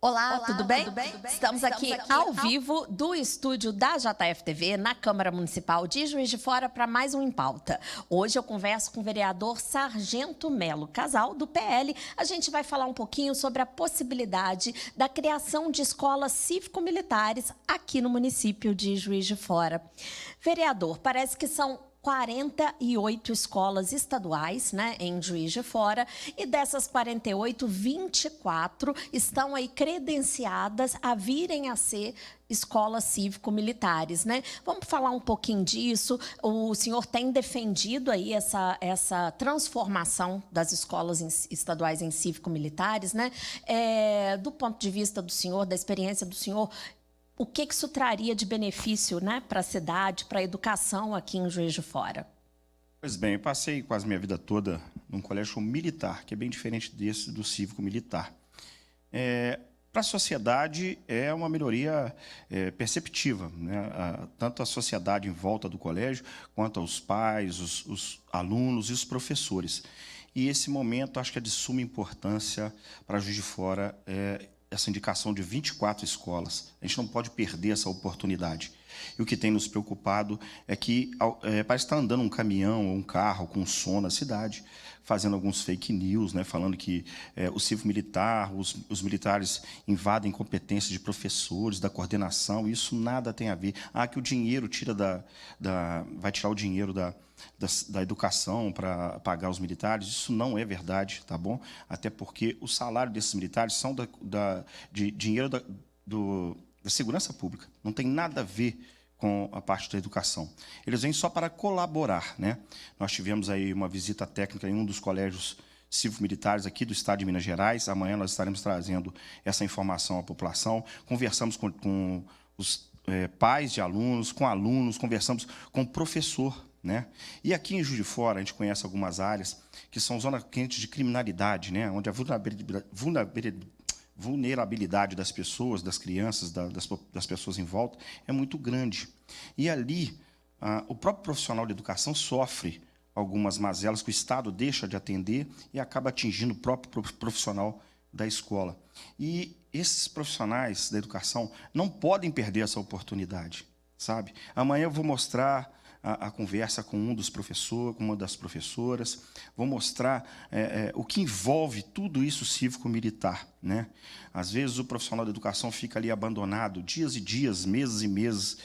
Olá, tudo bem? Estamos aqui ao vivo do estúdio da JF-TV, na Câmara Municipal de Juiz de Fora, para mais um Em Pauta. Hoje eu converso com o vereador Sargento Melo Casal, do PL. A gente vai falar um pouquinho sobre a possibilidade da criação de escolas cívico-militares aqui no município de Juiz de Fora. Vereador, parece que são 48 escolas estaduais, né, em Juiz de Fora, e dessas 48, 24 estão aí credenciadas a virem a ser escolas cívico-militares, né? Vamos falar um pouquinho disso. O senhor tem defendido aí essa transformação das escolas estaduais em cívico-militares, né? Do ponto de vista do senhor, da experiência do senhor, o que isso traria de benefício, né, para a cidade, para a educação aqui em Juiz de Fora? Pois bem, eu passei quase minha vida toda num colégio militar, que é bem diferente desse do cívico-militar. Para a sociedade, é uma melhoria perceptiva, né? Tanto a sociedade em volta do colégio, quanto aos pais, os alunos e os professores. E esse momento, acho que é de suma importância para Juiz de Fora, essa indicação de 24 escolas. A gente não pode perder essa oportunidade. E o que tem nos preocupado é que parece estar andando um caminhão ou um carro com som na cidade, fazendo alguns fake news, né, falando que o cívico-militar, os militares invadem competências de professores, da coordenação. Isso nada tem a ver. Que o dinheiro vai tirar o dinheiro da educação para pagar os militares. Isso não é verdade, tá bom? Até porque o salário desses militares são de dinheiro da segurança pública. Não tem nada a ver com a parte da educação. Eles vêm só para colaborar, né? Nós tivemos aí uma visita técnica em um dos colégios cívico-militares aqui do estado de Minas Gerais. Amanhã nós estaremos trazendo essa informação à população. Conversamos com os pais de alunos, com alunos, conversamos com o professor, né? E aqui em Juiz de Fora, a gente conhece algumas áreas que são zonas quentes de criminalidade, né? Onde a vulnerabilidade das pessoas, das crianças, das pessoas em volta, é muito grande. E ali, o próprio profissional de educação sofre algumas mazelas que o Estado deixa de atender e acaba atingindo o próprio profissional da escola. E esses profissionais da educação não podem perder essa oportunidade, sabe? Amanhã eu vou mostrar a conversa com um dos professores, com uma das professoras, vou mostrar o que envolve tudo isso cívico-militar, né? Às vezes o profissional da educação fica ali abandonado dias e dias, meses e meses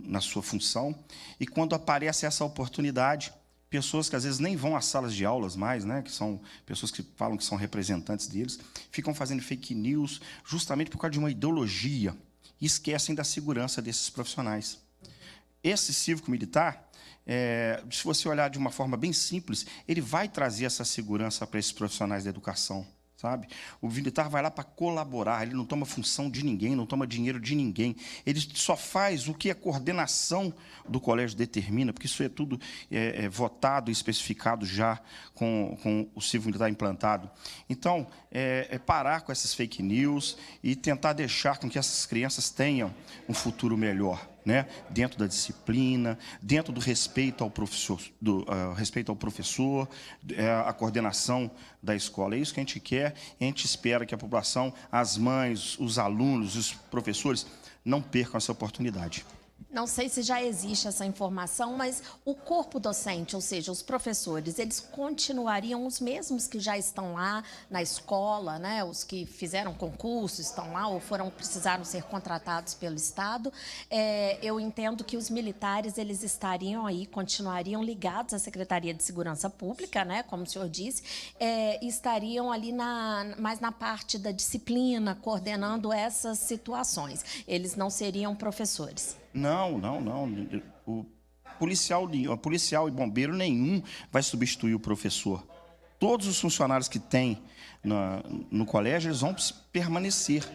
na sua função, e quando aparece essa oportunidade, pessoas que às vezes nem vão às salas de aulas mais, né, que são pessoas que falam que são representantes deles, ficam fazendo fake news justamente por causa de uma ideologia e esquecem da segurança desses profissionais. Esse cívico-militar, se você olhar de uma forma bem simples, ele vai trazer essa segurança para esses profissionais da educação, sabe? O militar vai lá para colaborar, ele não toma função de ninguém, não toma dinheiro de ninguém, ele só faz o que a coordenação do colégio determina, porque isso é tudo votado e especificado já com o cívico-militar implantado. Então, parar com essas fake news e tentar deixar com que essas crianças tenham um futuro melhor, né? Dentro da disciplina, dentro do respeito ao professor, a coordenação da escola. É isso que a gente quer e a gente espera que a população, as mães, os alunos, os professores, não percam essa oportunidade. Não sei se já existe essa informação, mas o corpo docente, ou seja, os professores, eles continuariam os mesmos que já estão lá na escola, né? Os que fizeram concurso, estão lá ou precisaram ser contratados pelo Estado. Eu entendo que os militares, eles estariam aí, continuariam ligados à Secretaria de Segurança Pública, né? Como o senhor disse, e estariam ali mais na parte da disciplina, coordenando essas situações. Eles não seriam professores. Não. O policial e bombeiro nenhum vai substituir o professor. Todos os funcionários que tem no colégio, eles vão permanecer.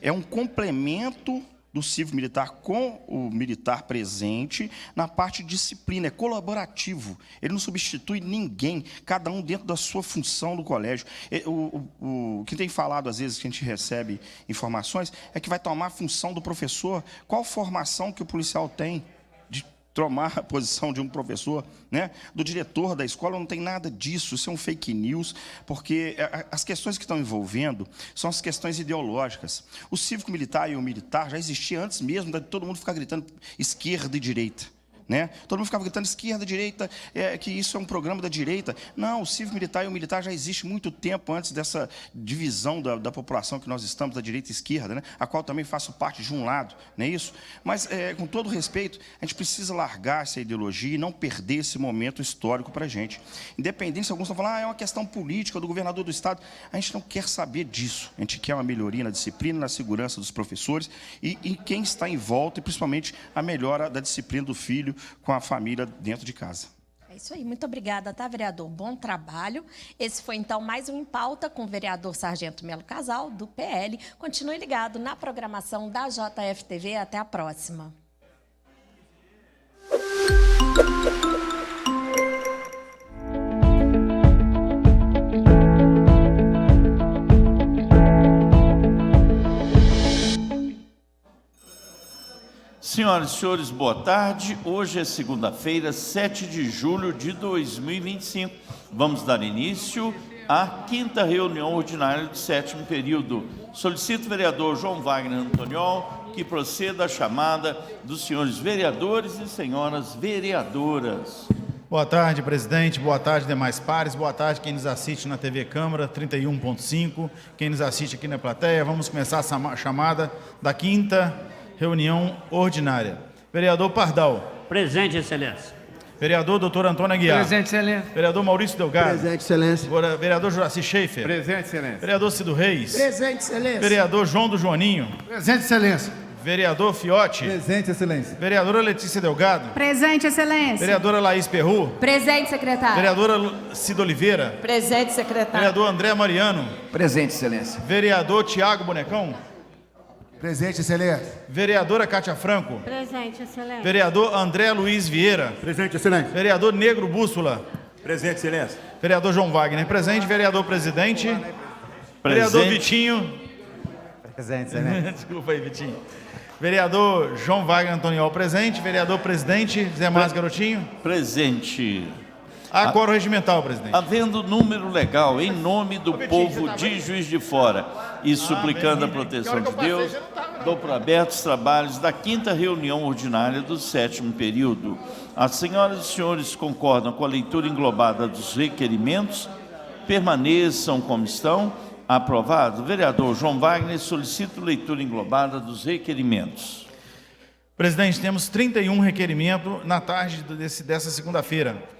É um complemento do cívico-militar com o militar presente na parte de disciplina, é colaborativo. Ele não substitui ninguém, cada um dentro da sua função do colégio. O que tem falado, às vezes, que a gente recebe informações, é que vai tomar a função do professor. Qual formação que o policial tem? tomar a posição de um professor, né, do diretor da escola, não tem nada disso, isso é um fake news, porque as questões que estão envolvendo são as questões ideológicas. O cívico-militar e o militar já existia antes mesmo de todo mundo ficar gritando esquerda e direita. Né? Todo mundo ficava gritando esquerda, direita, que isso é um programa da direita. Não, o cívico-militar e o militar já existe muito tempo antes dessa divisão da população que nós estamos, da direita e esquerda, né? A qual também faço parte de um lado, não é isso? Mas, com todo respeito, a gente precisa largar essa ideologia e não perder esse momento histórico para a gente. Independente se alguns estão falando, é uma questão política do governador do Estado, a gente não quer saber disso. A gente quer uma melhoria na disciplina, na segurança dos professores e em quem está em volta, e principalmente a melhora da disciplina do filho com a família dentro de casa. É isso aí, muito obrigada, tá, vereador? Bom trabalho. Esse foi, então, mais um Em Pauta com o vereador Sargento Melo Casal, do PL. Continue ligado na programação da JFTV. Até a próxima. Senhoras e senhores, boa tarde. Hoje é segunda-feira, 7 de julho de 2025. Vamos dar início à 5ª reunião ordinária do 7º período. Solicito o vereador João Wagner Antoniol que proceda à chamada dos senhores vereadores e senhoras vereadoras. Boa tarde, presidente. Boa tarde, demais pares. Boa tarde, quem nos assiste na TV Câmara 31.5, quem nos assiste aqui na plateia. Vamos começar a chamada da 5ª reunião ordinária. Vereador Pardal. Presente, excelência. Vereador doutor Antônio Aguiar. Presente, excelência. Vereador Maurício Delgado. Presente, excelência. Vereador Juraci Schaefer. Presente, excelência. Vereador Cido Reis. Presente, excelência. Vereador João do Joaninho. Presente, excelência. Vereador Fiote. Presente, excelência. Vereadora Letícia Delgado. Presente, excelência. Vereadora Laís Perru. Presente, secretário. Vereadora Cida Oliveira. Presente, secretário. Vereador André Mariano. Presente, excelência. Vereador Tiago Bonecão. Presente, excelência. Vereadora Cátia Franco. Presente, excelência. Vereador André Luiz Vieira. Presente, excelência. Vereador Negro Bússola. Presente, excelência. Vereador João Wagner presente. Vereador presidente. Vereador Vitinho. Presente, excelência. Desculpa aí, Vitinho. Vereador João Wagner Antoniol presente. Vereador presidente Zé Márcio Garotinho. Presente. Há quórum regimental, presidente. Havendo número legal, em nome do povo de Juiz de Fora e suplicando a proteção de Deus, dou por abertos os trabalhos da 5ª reunião ordinária do 7º período. As senhoras e senhores concordam com a leitura englobada dos requerimentos? Permaneçam como estão. Aprovado. Vereador João Wagner, solicito leitura englobada dos requerimentos. Presidente, temos 31 requerimentos na tarde dessa segunda-feira.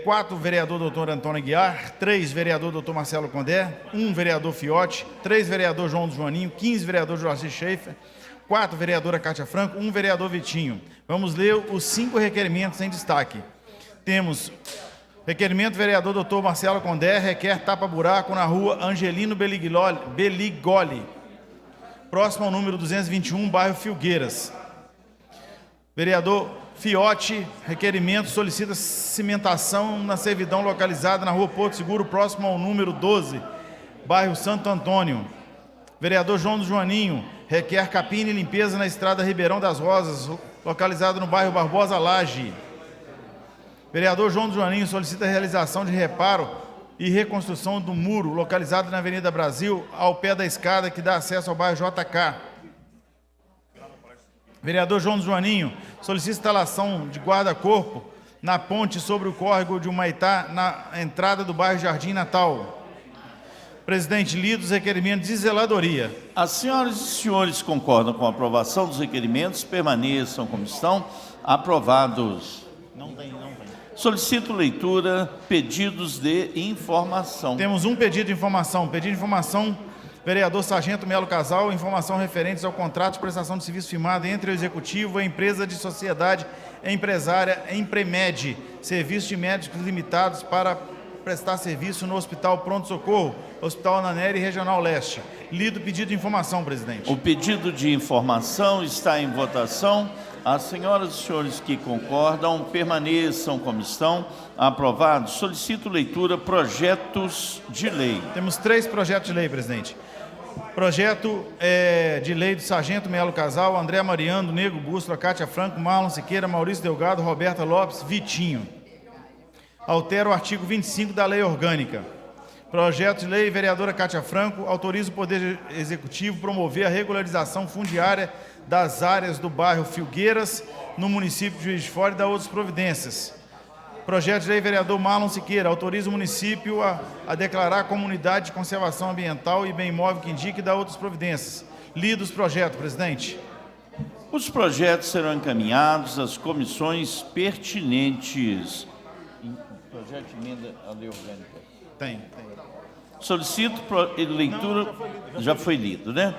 4, vereador doutor Antônio Aguiar, 3, vereador doutor Marcelo Condé, 1, vereador Fiote, 3, vereador João do Joaninho, 15, vereador Juraci Schaefer, 4, vereadora Cátia Franco, 1, vereador Vitinho. Vamos ler os 5 requerimentos em destaque. Temos requerimento vereador doutor Marcelo Condé, requer tapa-buraco na rua Angelino Beligoli, próximo ao número 221, bairro Filgueiras. Vereador Fiote, requerimento solicita cimentação na servidão localizada na rua Porto Seguro, próximo ao número 12, bairro Santo Antônio. Vereador João do Joaninho, requer capina e limpeza na estrada Ribeirão das Rosas, localizada no bairro Barbosa Laje. Vereador João do Joaninho solicita a realização de reparo e reconstrução do muro, localizado na Avenida Brasil, ao pé da escada que dá acesso ao bairro JK. Vereador João do Joaninho solicita instalação de guarda-corpo na ponte sobre o córrego de Humaitá, na entrada do bairro Jardim Natal. Presidente, lidos os requerimentos de zeladoria. As senhoras e senhores concordam com a aprovação dos requerimentos? Permaneçam como estão. Aprovados. Não tem. Solicito leitura, pedidos de informação. Temos um pedido de informação. Pedido de informação, vereador Sargento Melo Casal, informação referentes ao contrato de prestação de serviço firmado entre o Executivo e a empresa de sociedade empresária Empremed, serviços de médicos limitados para prestar serviço no Hospital Pronto Socorro, Hospital Ananeri Regional Leste. Lido o pedido de informação, presidente. O pedido de informação está em votação. As senhoras e senhores que concordam, permaneçam como estão. Aprovados. Solicito leitura, projetos de lei. Temos 3 projetos de lei, presidente. Projeto de lei do Sargento Melo Casal, André Mariano, Nego Bússola, Cátia Franco, Marlon Siqueira, Maurício Delgado, Roberta Lopes, Vitinho. Altera o artigo 25 da Lei Orgânica. Projeto de lei, vereadora Cátia Franco, autoriza o Poder Executivo promover a regularização fundiária das áreas do bairro Filgueiras, no município de Juiz de Fora, e dá outras providências. Projeto de lei, vereador Marlon Siqueira, autoriza o município a declarar a comunidade de conservação ambiental e bem imóvel que indique e dá outras providências. Lido os projetos, presidente. Os projetos serão encaminhados às comissões pertinentes. Projeto de emenda à lei orgânica. Tem. Solicito leitura... Já foi lido, né?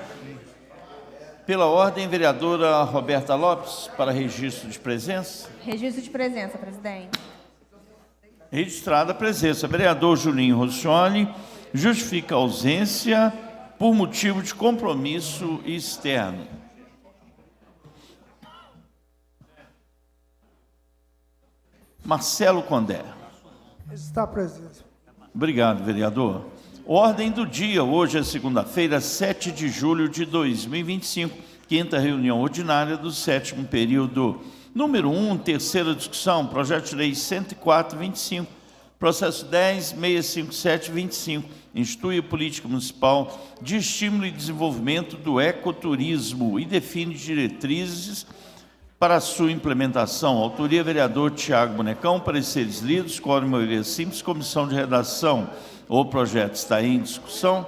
Pela ordem, vereadora Roberta Lopes, para registro de presença. Registro de presença, presidente. Registrada a presença. Vereador Julinho Rossioli justifica a ausência por motivo de compromisso externo. Marcelo Condé. Está presente. Obrigado, vereador. Ordem do dia. Hoje é segunda-feira, 7 de julho de 2025, quinta reunião ordinária do 7º período. Número 1, terceira discussão, projeto de lei 104/25, processo 10.657/25, institui a política municipal de estímulo e desenvolvimento do ecoturismo e define diretrizes para a sua implementação. Autoria, vereador Tiago Bonecão. Pareceres lidos, quórum maioria simples, comissão de redação. O projeto está em discussão,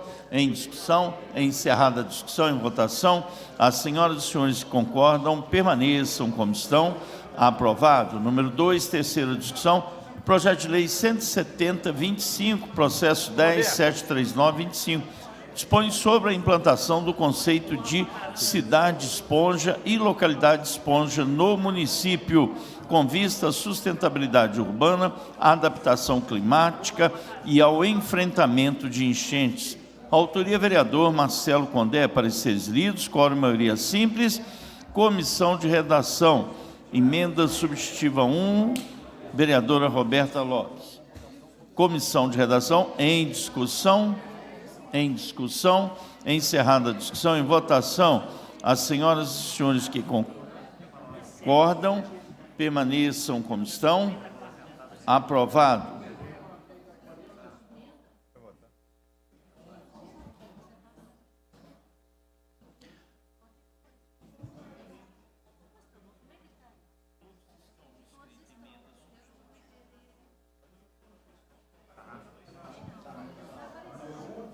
encerrada a discussão, em votação. As senhoras e senhores que concordam, permaneçam como estão. Aprovado. Número 2, terceira discussão, projeto de lei 170/25, processo 10.739/25. Dispõe sobre a implantação do conceito de cidade esponja e localidade esponja no município, com vista à sustentabilidade urbana, à adaptação climática e ao enfrentamento de enchentes. Autoria, vereador Marcelo Condé. Pareceres lidos, quórum maioria simples, comissão de redação. Emenda substitutiva 1, vereadora Roberta Lopes. Comissão de redação em discussão, encerrada a discussão, em votação. As senhoras e senhores que concordam, permaneçam como estão. Aprovado.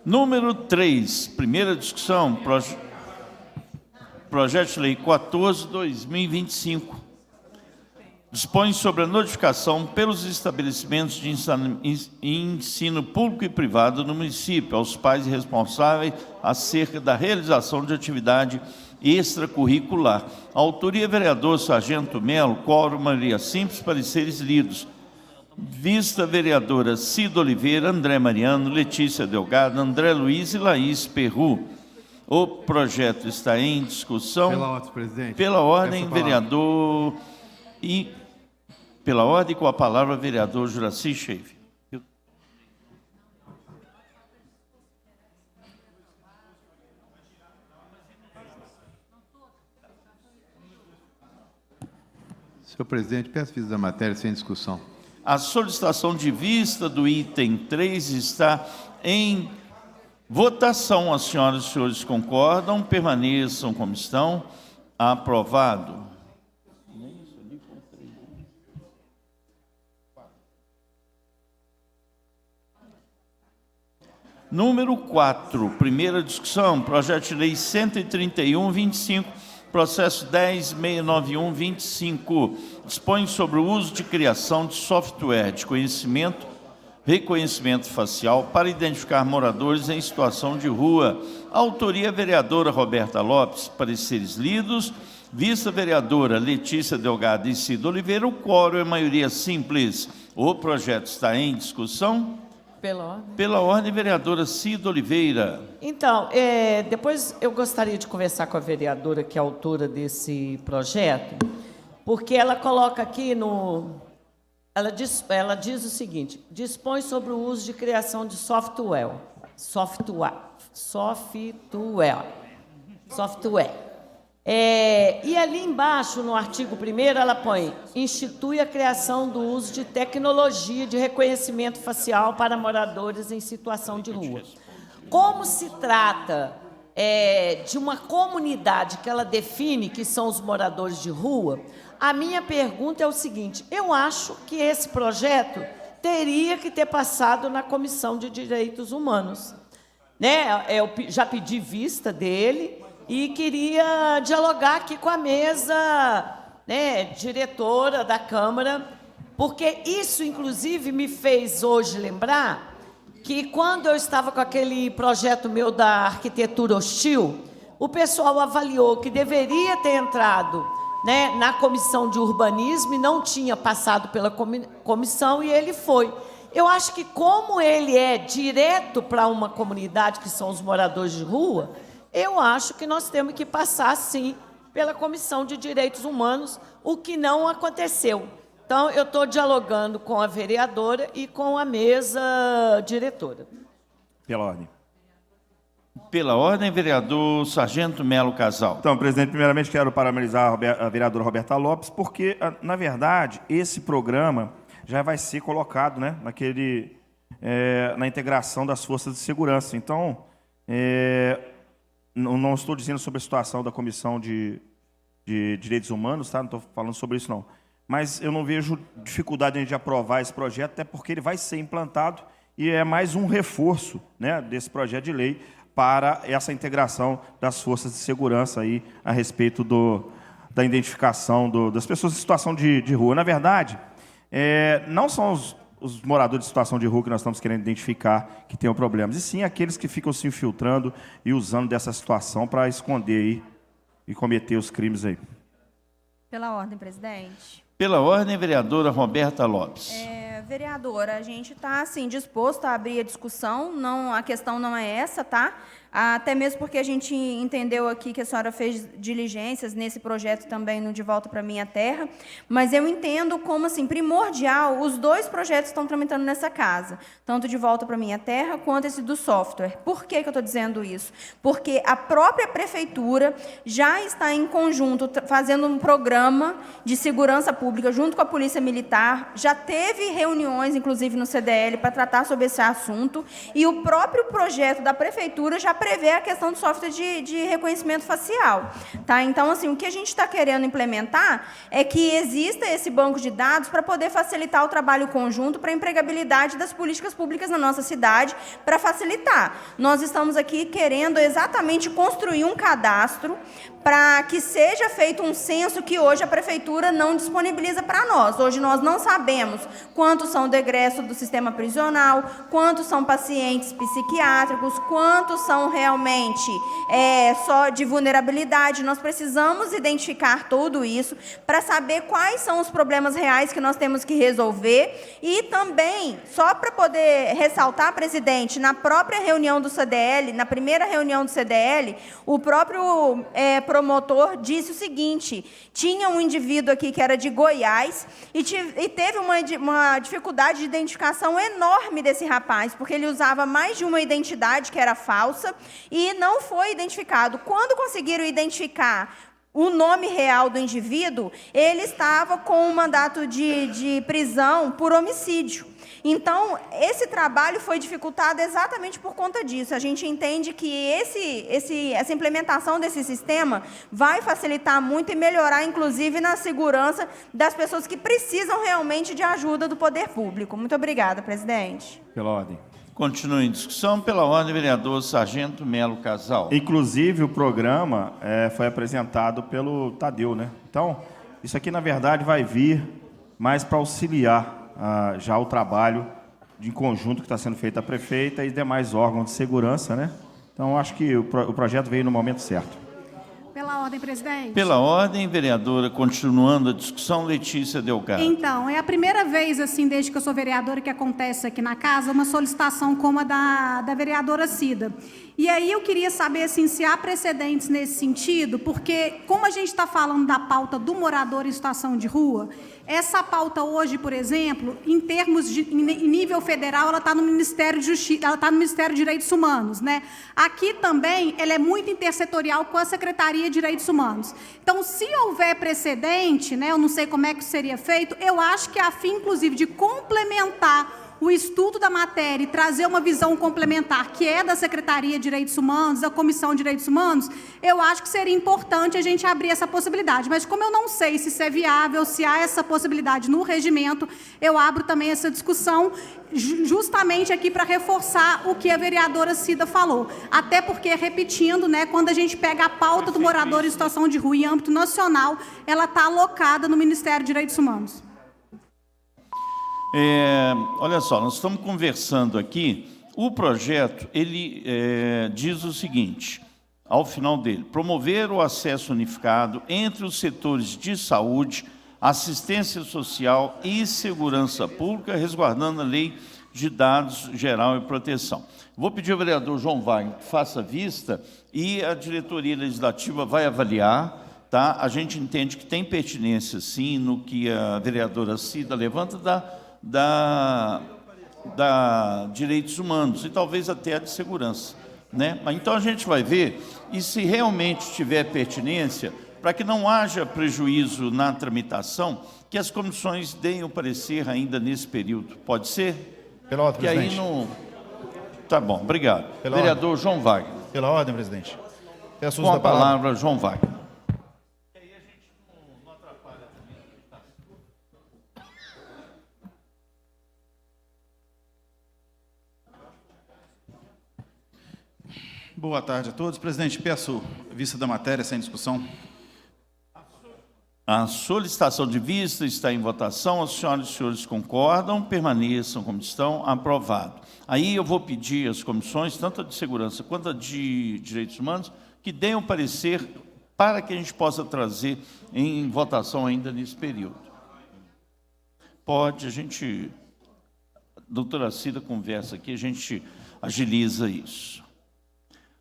Número 3, primeira discussão, projeto de lei 14/2025. Dispõe sobre a notificação pelos estabelecimentos de ensino público e privado no município aos pais responsáveis acerca da realização de atividade extracurricular. Autoria, vereador Sargento Melo. Quórum maioria simples. Pareceres lidos. Vista, vereadora Cida Oliveira, André Mariano, Letícia Delgado, André Luiz e Laís Perru. O projeto está em discussão. Pela ordem, presidente. Pela ordem, vereador... E pela ordem, com a palavra, vereador Juraci Scheif. Senhor presidente, peço vista da matéria sem discussão. A solicitação de vista do item 3 está em votação. As senhoras e senhores concordam, permaneçam como estão. Aprovado. Número 4, primeira discussão, projeto de lei 131/25, processo 10.691/25, dispõe sobre o uso de criação de software de reconhecimento facial para identificar moradores em situação de rua. Autoria, vereadora Roberta Lopes. Pareceres lidos. Vista, vereadora Letícia Delgado e Cida Oliveira. O quórum é maioria simples. O projeto está em discussão. Pela ordem. Pela ordem, vereadora Cida Oliveira. Então, depois eu gostaria de conversar com a vereadora, que é autora desse projeto, porque ela coloca aqui no... Ela diz o seguinte: dispõe sobre o uso de criação de software E ali embaixo, no artigo 1º, ela põe: institui a criação do uso de tecnologia de reconhecimento facial para moradores em situação de rua. Como se trata de uma comunidade que ela define, que são os moradores de rua, a minha pergunta é o seguinte: eu acho que esse projeto teria que ter passado na Comissão de Direitos Humanos, né? Eu já pedi vista dele e queria dialogar aqui com a mesa, né, diretora da Câmara, porque isso, inclusive, me fez hoje lembrar que, quando eu estava com aquele projeto meu da arquitetura hostil, o pessoal avaliou que deveria ter entrado, né, na Comissão de Urbanismo e não tinha passado pela comissão, e ele foi. Eu acho que, como ele é direto para uma comunidade, que são os moradores de rua, eu acho que nós temos que passar, sim, pela Comissão de Direitos Humanos, o que não aconteceu. Então, eu estou dialogando com a vereadora e com a mesa diretora. Pela ordem. Pela ordem, vereador Sargento Melo Casal. Então, presidente, primeiramente quero parabenizar a vereadora Roberta Lopes, porque, na verdade, esse programa já vai ser colocado, né, na integração das forças de segurança. Então, não estou dizendo sobre a situação da Comissão de Direitos Humanos, tá? Não estou falando sobre isso, não. Mas eu não vejo dificuldade em aprovar esse projeto, até porque ele vai ser implantado e é mais um reforço, né, desse projeto de lei para essa integração das forças de segurança aí, a respeito da identificação das pessoas em situação de rua. Na verdade, não são os moradores de situação de rua que nós estamos querendo identificar que tenham problemas, e sim aqueles que ficam se infiltrando e usando dessa situação para esconder aí e cometer os crimes aí. Pela ordem, presidente. Pela ordem, vereadora Roberta Lopes. Vereadora, a gente está, assim, disposto a abrir a discussão, a questão não é essa, tá? Até mesmo porque a gente entendeu aqui que a senhora fez diligências nesse projeto também no De Volta para Minha Terra, mas eu entendo como, assim, primordial, os dois projetos estão tramitando nessa casa, tanto De Volta para Minha Terra quanto esse do software. Por que eu estou dizendo isso? Porque a própria prefeitura já está em conjunto fazendo um programa de segurança pública junto com a Polícia Militar, já teve reuniões, inclusive no CDL, para tratar sobre esse assunto, e o próprio projeto da prefeitura já prevê a questão do software de reconhecimento facial. Tá? Então, assim, o que a gente está querendo implementar é que exista esse banco de dados para poder facilitar o trabalho conjunto para a empregabilidade das políticas públicas na nossa cidade, para facilitar. Nós estamos aqui querendo exatamente construir um cadastro para que seja feito um censo que hoje a prefeitura não disponibiliza para nós. Hoje nós não sabemos quantos são do egresso do sistema prisional, quantos são pacientes psiquiátricos, quantos são realmente só de vulnerabilidade. Nós precisamos identificar tudo isso para saber quais são os problemas reais que nós temos que resolver, e também, só para poder ressaltar, presidente, na própria reunião do CDL, na primeira reunião do CDL, o próprio promotor disse o seguinte: tinha um indivíduo aqui que era de Goiás e teve uma dificuldade de identificação enorme desse rapaz, porque ele usava mais de uma identidade que era falsa e não foi identificado. Quando conseguiram identificar o nome real do indivíduo, ele estava com um mandato de prisão por homicídio. Então, esse trabalho foi dificultado exatamente por conta disso. A gente entende que essa implementação desse sistema vai facilitar muito e melhorar, inclusive, na segurança das pessoas que precisam realmente de ajuda do poder público. Muito obrigada, presidente. Pela ordem. Continua em discussão. Pela ordem, vereador Sargento Melo Casal. Inclusive, o programa foi apresentado pelo Tadeu, né? Então, isso aqui, na verdade, vai vir mais para auxiliar já o trabalho em conjunto que está sendo feito a prefeita e demais órgãos de segurança, né? Então, acho que o projeto veio no momento certo. Pela ordem, presidente. Pela ordem, vereadora, continuando a discussão, Letícia Delgado. Então, é a primeira vez, assim, desde que eu sou vereadora, que acontece aqui na casa uma solicitação como a da vereadora Cida. E aí eu queria saber assim, se há precedentes nesse sentido, porque como a gente está falando da pauta do morador em situação de rua, essa pauta hoje, por exemplo, em termos de em nível federal, ela está no Ministério de Justiça, ela está no Ministério de Direitos Humanos, né? Aqui também ela é muito intersetorial com a Secretaria de Direitos Humanos. Então, se houver precedente, né, eu não sei como é que isso seria feito, eu acho que a fim, inclusive, de complementar o estudo da matéria e trazer uma visão complementar, que é da Secretaria de Direitos Humanos, da Comissão de Direitos Humanos, eu acho que seria importante a gente abrir essa possibilidade. Mas como eu não sei se isso é viável, se há essa possibilidade no regimento, eu abro também essa discussão, justamente aqui para reforçar o que a vereadora Cida falou. Até porque, repetindo, né, quando a gente pega a pauta do morador em situação de rua em âmbito nacional, ela está alocada no Ministério de Direitos Humanos. Olha só, nós estamos conversando aqui, o projeto, ele diz o seguinte, ao final dele, promover o acesso unificado entre os setores de saúde, assistência social e segurança pública, resguardando a lei de dados geral e proteção. Vou pedir ao vereador João Wagner que faça vista e a diretoria legislativa vai avaliar, tá? A gente entende que tem pertinência, sim, no que a vereadora Cida levanta da direitos humanos e talvez até a de segurança, né? Então a gente vai ver e se realmente tiver pertinência, para que não haja prejuízo na tramitação, que as comissões deem o parecer ainda nesse período. Pode ser? Pela ordem, que presidente. Aí não... Tá bom, obrigado. Pela vereador ordem. João Wagner. Pela ordem, presidente. Peço Com uso a da palavra. palavra, João Wagner. Boa tarde a todos. Presidente, peço vista da matéria sem discussão. A solicitação de vista está em votação. As senhoras e senhores concordam, permaneçam como estão, aprovado. Aí eu vou pedir às comissões, tanto a de segurança quanto a de direitos humanos, que deem um parecer para que a gente possa trazer em votação ainda nesse período. Pode, a gente... A doutora Cida conversa aqui, a gente agiliza isso.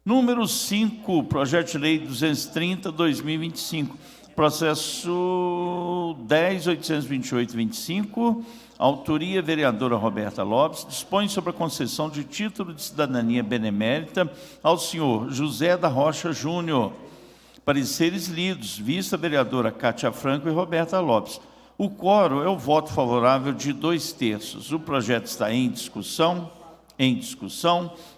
Número 5, projeto de lei 230/2025, processo 10.828/25, autoria vereadora Roberta Lopes, dispõe sobre a concessão de título de cidadania benemérita ao senhor José da Rocha Júnior. Pareceres lidos, vista vereadora Cátia Franco e Roberta Lopes. O quórum é o voto favorável de 2/3. O projeto está em discussão.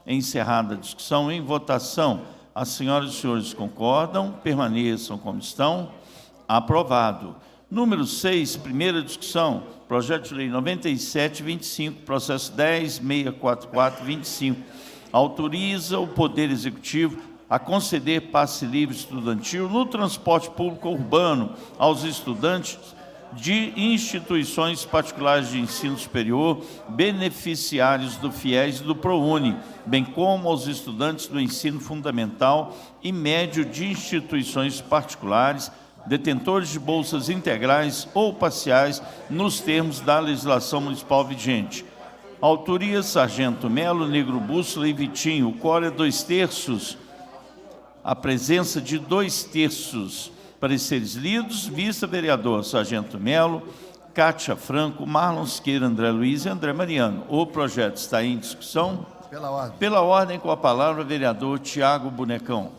Encerrada a discussão, em votação. As senhoras e senhores concordam, permaneçam como estão. Aprovado. Número 6, primeira discussão, projeto de lei 97/25, processo 10.644/25. Autoriza o Poder Executivo a conceder passe livre estudantil no transporte público urbano aos estudantes de instituições particulares de ensino superior, beneficiários do FIES e do ProUni, bem como aos estudantes do ensino fundamental e médio de instituições particulares, detentores de bolsas integrais ou parciais, nos termos da legislação municipal vigente. Autoria: Sargento Melo, Negro Bússola e Vitinho. O quórum é 2/3. A presença de 2/3. Pareceres lidos, vista vereador Sargento Melo, Cátia Franco, Marlon Siqueira, André Luiz e André Mariano. O projeto está em discussão. Pela ordem. Pela ordem, com a palavra, vereador Tiago Bonecão.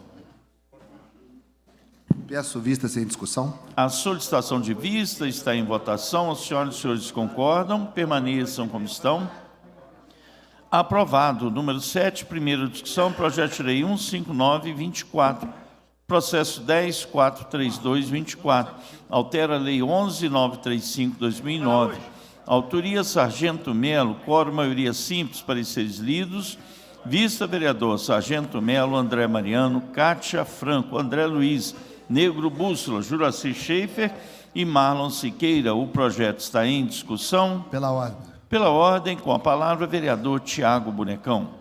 Peço vista sem discussão. A solicitação de vista está em votação. As senhoras e senhores concordam, permaneçam como estão. Aprovado. Número 7, primeira discussão, projeto de lei 159/24. Processo 10.432/24, altera a Lei 11.935/2009. Autoria: Sargento Melo, quórum maioria simples, pareceres lidos. Vista vereador Sargento Melo, André Mariano, Cátia Franco, André Luiz, Negro Bússola, Juraci Schaefer e Marlon Siqueira. O projeto está em discussão. Pela ordem. Pela ordem, com a palavra, vereador Tiago Bonecão.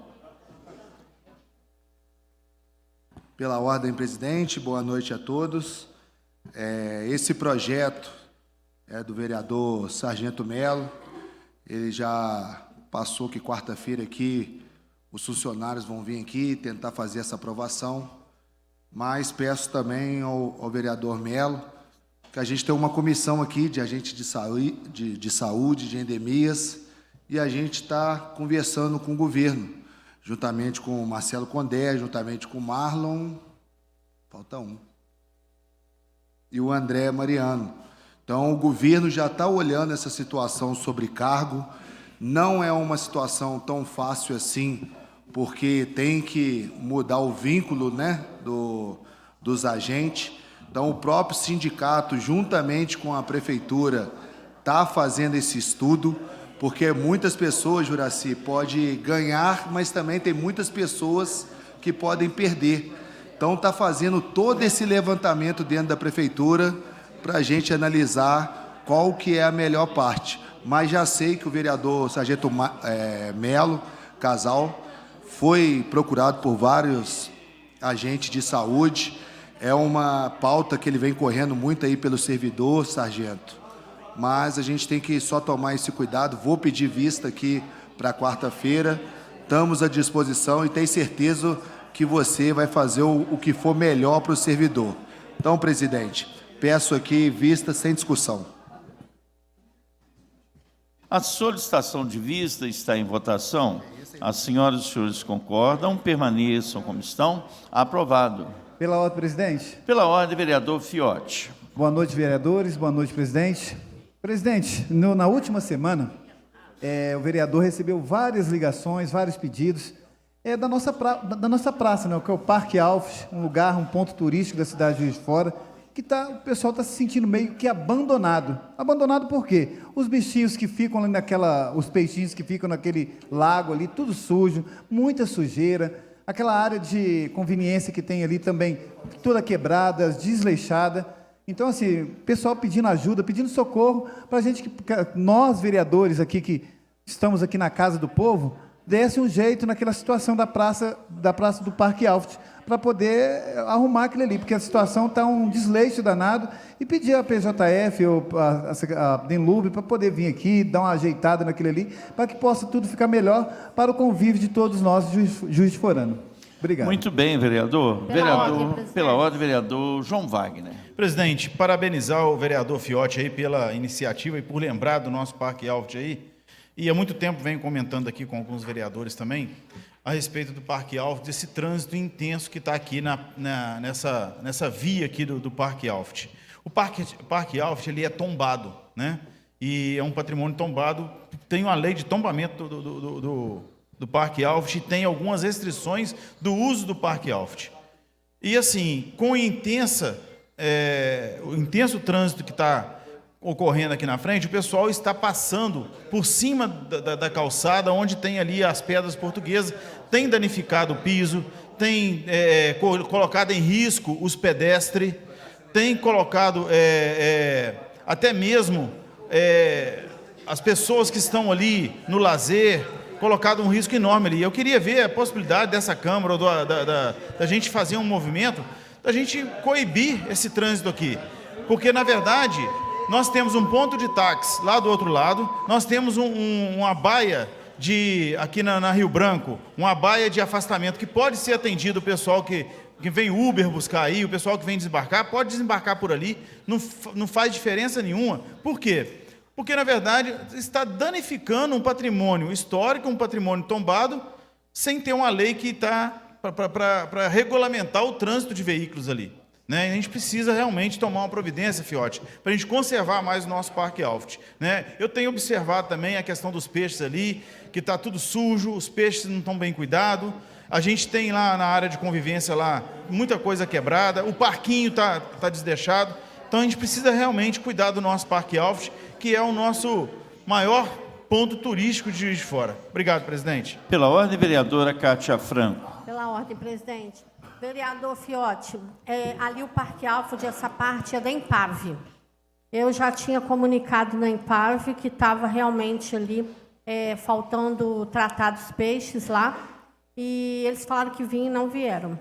Pela ordem, presidente, boa noite a todos. Esse projeto é do vereador Sargento Melo. Ele já passou que quarta-feira aqui os funcionários vão vir aqui tentar fazer essa aprovação, mas peço também ao vereador Melo que a gente tem uma comissão aqui de agentes de saúde, de endemias, e a gente está conversando com o governo, juntamente com o Marcelo Condé, juntamente com o Marlon, falta um, e o André Mariano. Então, o governo já está olhando essa situação sobre cargo. Não é uma situação tão fácil assim, porque tem que mudar o vínculo, né, dos agentes. Então, o próprio sindicato, juntamente com a prefeitura, está fazendo esse estudo, porque muitas pessoas, Juraci, podem ganhar, mas também tem muitas pessoas que podem perder. Então, está fazendo todo esse levantamento dentro da prefeitura para a gente analisar qual que é a melhor parte. Mas já sei que o vereador Sargento Melo, Casal, foi procurado por vários agentes de saúde. É uma pauta que ele vem correndo muito aí pelo servidor, sargento. Mas a gente tem que só tomar esse cuidado. Vou pedir vista aqui para quarta-feira. Estamos à disposição e tenho certeza que você vai fazer o que for melhor para o servidor. Então, presidente, peço aqui vista sem discussão. A solicitação de vista está em votação. As senhoras e os senhores concordam, permaneçam como estão. Aprovado. Pela ordem, presidente. Pela ordem, vereador Fiotti. Boa noite, vereadores. Boa noite, presidente. Presidente, na última semana, o vereador recebeu várias ligações, vários pedidos da nossa praça, né, que é o Parque Alves, um lugar, um ponto turístico da cidade de Juiz de Fora, que o pessoal está se sentindo meio que abandonado. Abandonado por quê? Os bichinhos que ficam ali os peixinhos que ficam naquele lago ali, tudo sujo, muita sujeira, aquela área de conveniência que tem ali também, toda quebrada, desleixada. Então, assim, pessoal pedindo ajuda, pedindo socorro para a gente, nós vereadores aqui que estamos aqui na Casa do Povo, desse um jeito naquela situação da praça do Parque Alves, para poder arrumar aquilo ali, porque a situação está um desleixo danado, e pedir a PJF ou a Denlube para poder vir aqui, dar uma ajeitada naquilo ali, para que possa tudo ficar melhor para o convívio de todos nós, Juiz de Forano. Obrigado. Muito bem, vereador. Pela ordem, vereador João Wagner. Presidente, parabenizar o vereador Fiotti aí pela iniciativa e por lembrar do nosso Parque Alves aí. E há muito tempo venho comentando aqui com alguns vereadores também a respeito do Parque Alves, desse trânsito intenso que está aqui nessa via aqui do Parque Alves. O Parque Alves, ele é tombado, né? E é um patrimônio tombado, tem uma lei de tombamento do Parque Alves e tem algumas restrições do uso do Parque Alves. E assim, com o intenso trânsito que está ocorrendo aqui na frente, o pessoal está passando por cima da calçada, onde tem ali as pedras portuguesas, tem danificado o piso, tem colocado em risco os pedestres, tem colocado até mesmo as pessoas que estão ali no lazer, colocado um risco enorme ali. Eu queria ver a possibilidade dessa Câmara, ou da gente fazer um movimento, da gente coibir esse trânsito aqui, porque, na verdade, nós temos um ponto de táxi lá do outro lado, nós temos uma baia aqui na Rio Branco, uma baia de afastamento que pode ser atendido, o pessoal que vem Uber buscar aí, o pessoal que vem desembarcar, pode desembarcar por ali, não faz diferença nenhuma. Por quê? Porque, na verdade, está danificando um patrimônio histórico, um patrimônio tombado, sem ter uma lei que está para regulamentar o trânsito de veículos ali. Né? A gente precisa realmente tomar uma providência, Fiotti, para a gente conservar mais o nosso Parque Alves. Né? Eu tenho observado também a questão dos peixes ali, que está tudo sujo, os peixes não estão bem cuidados. A gente tem lá na área de convivência lá muita coisa quebrada, o parquinho está desdeixado. Então a gente precisa realmente cuidar do nosso Parque Alves, que é o nosso maior ponto turístico de Juiz de Fora. Obrigado, presidente. Pela ordem, vereadora Cátia Franco. Pela ordem, presidente. Vereador Fiotti, ali o Parque Alves, essa parte é da Empave. Eu já tinha comunicado na Empave que estava realmente ali faltando tratar dos peixes lá, e eles falaram que vinham e não vieram.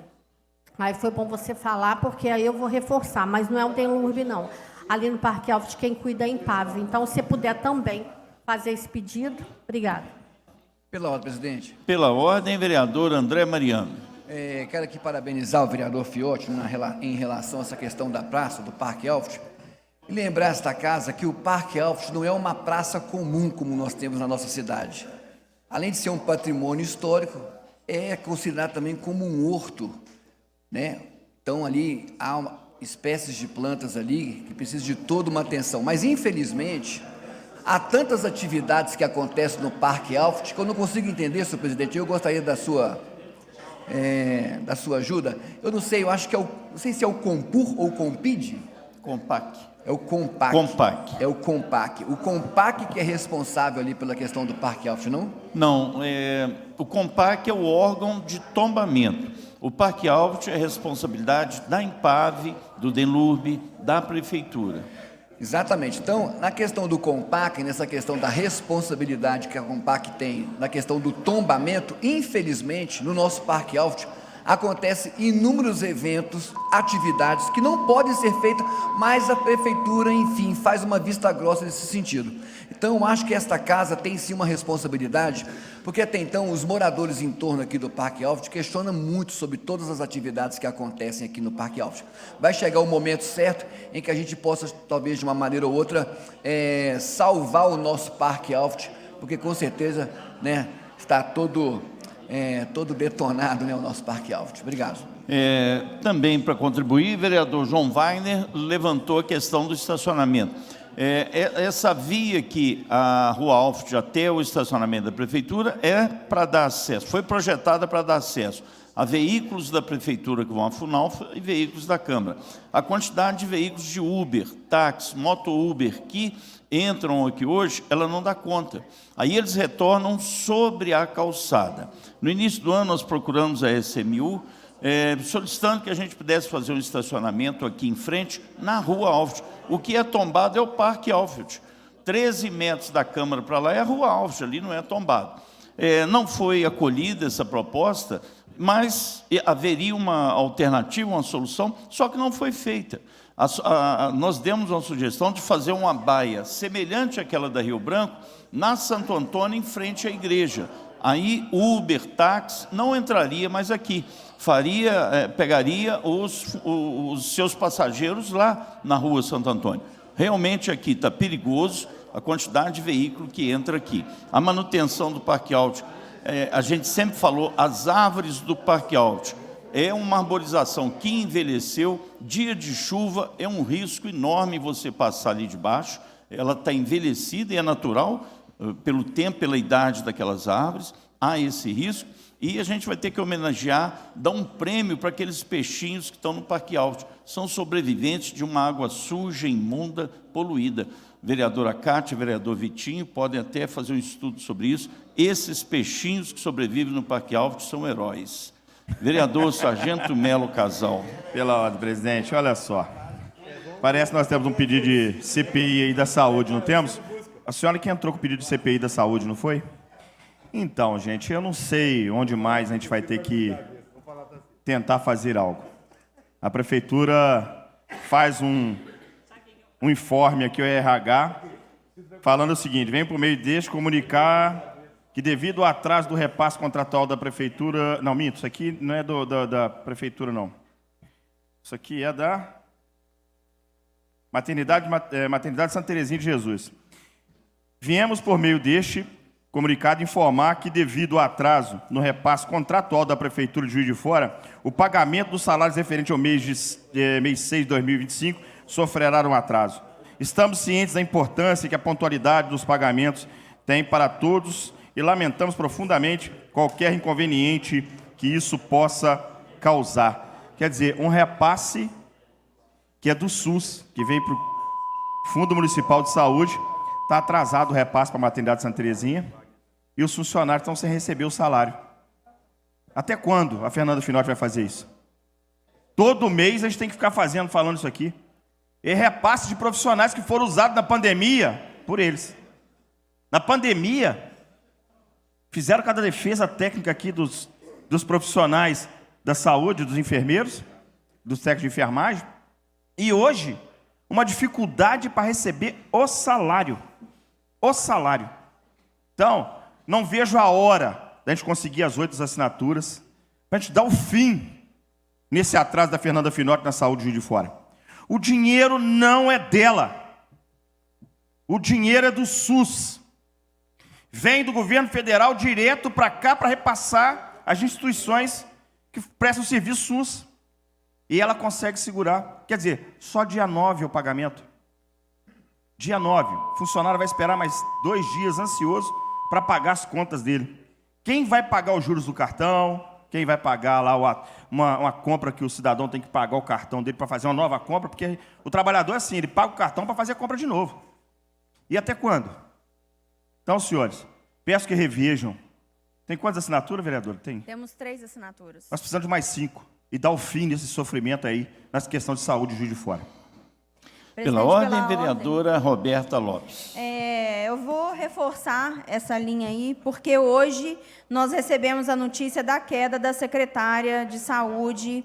Aí foi bom você falar, porque aí eu vou reforçar, mas não é o Denlube, não. Ali no Parque Alves, quem cuida é a Empave. Então, se puder também fazer esse pedido, obrigada. Pela ordem, presidente. Pela ordem, vereador André Mariano. Quero aqui parabenizar o vereador Fiotti em relação a essa questão da praça, do Parque Alft, e lembrar esta casa que o Parque Alft não é uma praça comum como nós temos na nossa cidade. Além de ser um patrimônio histórico, é considerado também como um horto, né? Então ali há espécies de plantas ali que precisam de toda uma atenção, mas infelizmente há tantas atividades que acontecem no Parque Alft que eu não consigo entender, senhor presidente. Eu gostaria da sua ajuda. Eu não sei, eu acho que não sei se é o Compur ou o Compid. Compac. É o Compac. Compac. É o Compac. O Compac que é responsável ali pela questão do Parque Alft, não? Não, o Compac é o órgão de tombamento. O Parque Alft é responsabilidade da Impave, do Denlurb, da Prefeitura. Exatamente. Então, na questão do Compac, nessa questão da responsabilidade que a Compac tem, na questão do tombamento, infelizmente, no nosso Parque Alft, acontecem inúmeros eventos, atividades que não podem ser feitas, mas a Prefeitura, enfim, faz uma vista grossa nesse sentido. Então, eu acho que esta casa tem sim uma responsabilidade, porque até então os moradores em torno aqui do Parque Alft questionam muito sobre todas as atividades que acontecem aqui no Parque Alft. Vai chegar o momento certo em que a gente possa, talvez de uma maneira ou outra, salvar o nosso Parque Alft, porque com certeza, né, está todo detonado, né, o nosso Parque Alft. Obrigado. Também para contribuir, o vereador João Wagner levantou a questão do estacionamento. Essa via aqui, a Rua Alft até o estacionamento da Prefeitura, é para dar acesso, foi projetada para dar acesso a veículos da Prefeitura que vão à Funalfa e veículos da Câmara. A quantidade de veículos de Uber, táxi, moto-Uber que entram aqui hoje, ela não dá conta. Aí eles retornam sobre a calçada. No início do ano, nós procuramos a SMU, solicitando que a gente pudesse fazer um estacionamento aqui em frente, na Rua Alft. O que é tombado é o Parque Alft. 13 metros da Câmara para lá é a Rua Alft, ali não é tombado. Não foi acolhida essa proposta, mas haveria uma alternativa, uma solução, só que não foi feita. Nós demos uma sugestão de fazer uma baia semelhante àquela da Rio Branco, na Santo Antônio, em frente à igreja. Aí o Uber táxi não entraria mais aqui, pegaria os seus passageiros lá na Rua Santo Antônio. Realmente aqui está perigoso a quantidade de veículo que entra aqui. A manutenção do Parque Alft, a gente sempre falou, as árvores do Parque Alft, é uma arborização que envelheceu, dia de chuva é um risco enorme você passar ali debaixo, ela está envelhecida e é natural, pelo tempo, pela idade daquelas árvores, há esse risco, e a gente vai ter que homenagear, dar um prêmio para aqueles peixinhos que estão no Parque Alft, são sobreviventes de uma água suja, imunda, poluída. Vereadora Cátia, vereador Vitinho, podem até fazer um estudo sobre isso. Esses peixinhos que sobrevivem no Parque Alft são heróis. Vereador Sargento Melo Casal. Pela ordem, presidente, olha só. Parece que nós temos um pedido de CPI aí da saúde, não temos? A senhora que entrou com o pedido de CPI da saúde, não foi? Então, gente, eu não sei onde mais a gente vai ter que tentar fazer algo. A Prefeitura faz um informe aqui, o RH, falando o seguinte: vem por meio deste comunicar que devido ao atraso do repasse contratual da Prefeitura... Não, minto, isso aqui não é da Prefeitura, não. Isso aqui é da Maternidade Santa Terezinha de Jesus. Viemos por meio deste comunicado informar que, devido ao atraso no repasse contratual da Prefeitura de Juiz de Fora, o pagamento dos salários referente ao mês 6 de 2025 sofrerá um atraso. Estamos cientes da importância que a pontualidade dos pagamentos tem para todos e lamentamos profundamente qualquer inconveniente que isso possa causar. Quer dizer, um repasse que é do SUS, que vem para o Fundo Municipal de Saúde, está atrasado o repasse para a Maternidade Santa Terezinha, e os funcionários estão sem receber o salário. Até quando a Fernanda Finotti vai fazer isso? Todo mês a gente tem que ficar falando isso aqui. E repasse de profissionais que foram usados na pandemia por eles. Na pandemia, fizeram cada defesa técnica aqui dos profissionais da saúde, dos enfermeiros, dos técnicos de enfermagem, e hoje, uma dificuldade para receber o salário. O salário. Então, não vejo a hora da gente conseguir as 8 assinaturas, para a gente dar o fim nesse atraso da Fernanda Finotti na saúde de Juiz de Fora. O dinheiro não é dela. O dinheiro é do SUS. Vem do governo federal direto para cá para repassar as instituições que prestam serviço SUS. E ela consegue segurar. Quer dizer, só dia 9 é o pagamento. Dia 9. O funcionário vai esperar mais 2 dias ansioso para pagar as contas dele. Quem vai pagar os juros do cartão? Quem vai pagar lá uma compra que o cidadão tem que pagar o cartão dele para fazer uma nova compra? Porque o trabalhador é assim, ele paga o cartão para fazer a compra de novo. E até quando? Então, senhores, peço que revejam. Tem quantas assinaturas, vereador? Tem? Temos 3 assinaturas. Nós precisamos de mais 5. E dar o fim desse sofrimento aí, nessa questão de saúde de Juiz de Fora. Pela ordem, vereadora Roberta Lopes. Eu vou reforçar essa linha aí, porque hoje nós recebemos a notícia da queda da secretária de saúde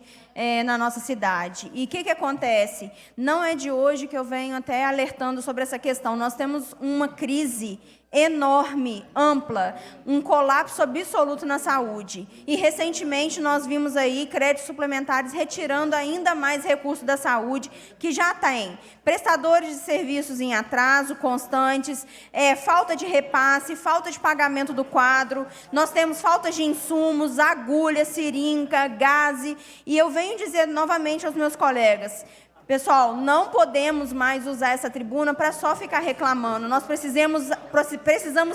na nossa cidade. E o que acontece? Não é de hoje que eu venho até alertando sobre essa questão. Nós temos uma crise enorme, ampla, um colapso absoluto na saúde. E, recentemente, nós vimos aí créditos suplementares retirando ainda mais recursos da saúde, que já tem prestadores de serviços em atraso constantes, falta de repasse, falta de pagamento do quadro, nós temos falta de insumos, agulha, seringa, gás, e eu venho dizer novamente aos meus colegas, pessoal, não podemos mais usar essa tribuna para só ficar reclamando. Nós precisamos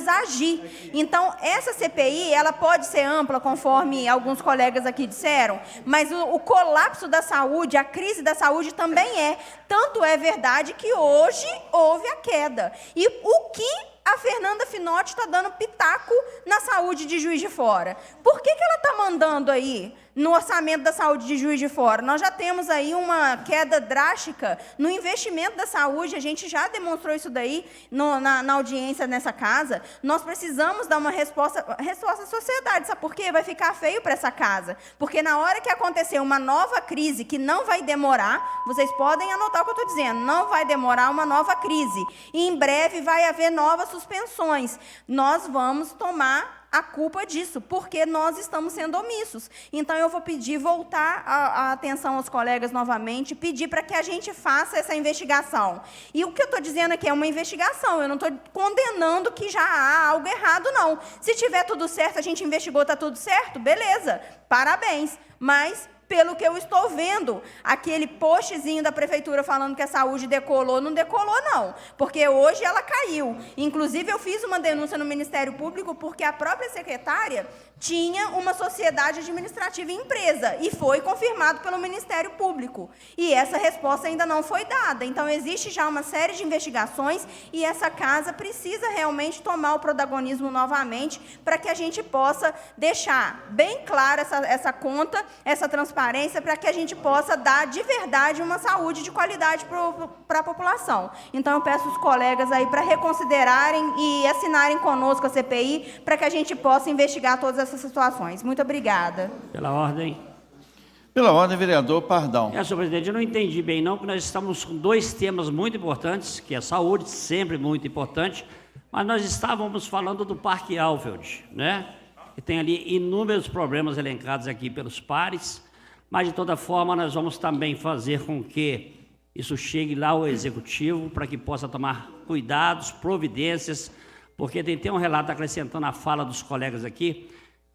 agir. Então, essa CPI, ela pode ser ampla, conforme alguns colegas aqui disseram, mas o colapso da saúde, a crise da saúde também é. Tanto é verdade que hoje houve a queda. E o que a Fernanda Finotti está dando pitaco na saúde de Juiz de Fora? Por que ela está mandando aí no orçamento da saúde de Juiz de Fora? Nós já temos aí uma queda drástica no investimento da saúde, a gente já demonstrou isso daí na audiência nessa casa. Nós precisamos dar uma resposta à sociedade, sabe por quê? Vai ficar feio para essa casa, porque na hora que acontecer uma nova crise, que não vai demorar, vocês podem anotar o que eu estou dizendo, não vai demorar uma nova crise, e em breve vai haver novas suspensões. Nós vamos tomar a culpa disso, porque nós estamos sendo omissos. Então, eu vou pedir, voltar a atenção aos colegas novamente, pedir para que a gente faça essa investigação. E o que eu estou dizendo aqui é uma investigação, eu não estou condenando que já há algo errado, não. Se tiver tudo certo, a gente investigou, está tudo certo, beleza, parabéns. Mas, pelo que eu estou vendo, aquele postzinho da prefeitura falando que a saúde decolou, não decolou, não. Porque hoje ela caiu. Inclusive, eu fiz uma denúncia no Ministério Público porque a própria secretária tinha uma sociedade administrativa em empresa e foi confirmado pelo Ministério Público. E essa resposta ainda não foi dada. Então, existe já uma série de investigações e essa casa precisa realmente tomar o protagonismo novamente para que a gente possa deixar bem clara essa conta, essa transparência, para que a gente possa dar de verdade uma saúde de qualidade para a população. Então, eu peço os colegas aí para reconsiderarem e assinarem conosco a CPI para que a gente possa investigar todas essas situações. Muito obrigada. Pela ordem. Pela ordem, vereador Pardal. Senhor presidente, eu não entendi bem, não, porque nós estamos com 2 temas muito importantes, que é a saúde, sempre muito importante, mas nós estávamos falando do Parque Alveld, né? Que tem ali inúmeros problemas elencados aqui pelos pares, mas, de toda forma, nós vamos também fazer com que isso chegue lá ao Executivo, para que possa tomar cuidados, providências, porque tem um relato acrescentando a fala dos colegas aqui.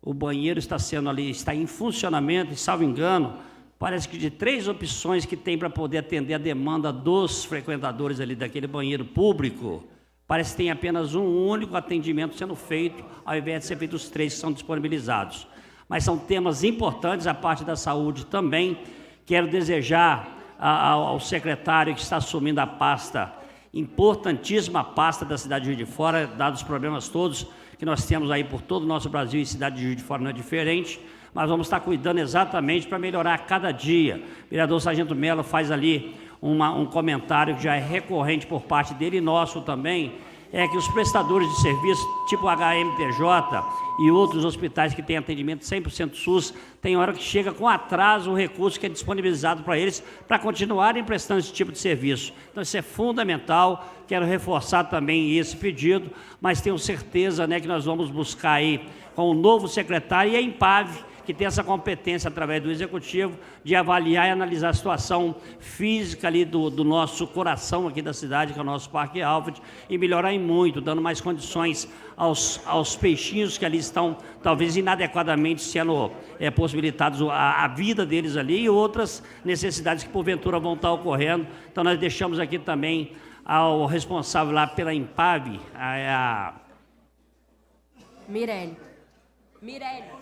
O banheiro está em funcionamento, e, salvo engano, parece que de 3 opções que tem para poder atender a demanda dos frequentadores ali daquele banheiro público, parece que tem apenas um único atendimento sendo feito, ao invés de ser feito os 3 que são disponibilizados. Mas são temas importantes, a parte da saúde também. Quero desejar ao secretário que está assumindo a pasta, importantíssima pasta da cidade de Juiz de Fora, dados os problemas todos que nós temos aí por todo o nosso Brasil, e cidade de Juiz de Fora não é diferente, mas vamos estar cuidando exatamente para melhorar a cada dia. O vereador Sargento Mello faz ali um comentário que já é recorrente por parte dele e nosso também, é que os prestadores de serviço, tipo HMTJ e outros hospitais que têm atendimento 100% SUS, tem hora que chega com atraso o recurso que é disponibilizado para eles para continuarem prestando esse tipo de serviço. Então, isso é fundamental. Quero reforçar também esse pedido, mas tenho certeza, né, que nós vamos buscar aí com o novo secretário e a Impave, que tem essa competência através do Executivo de avaliar e analisar a situação física ali do nosso coração aqui da cidade, que é o nosso Parque Alfred, e melhorar em muito, dando mais condições aos peixinhos que ali estão, talvez inadequadamente sendo possibilitados a vida deles ali, e outras necessidades que porventura vão estar ocorrendo. Então nós deixamos aqui também ao responsável lá pela Impave,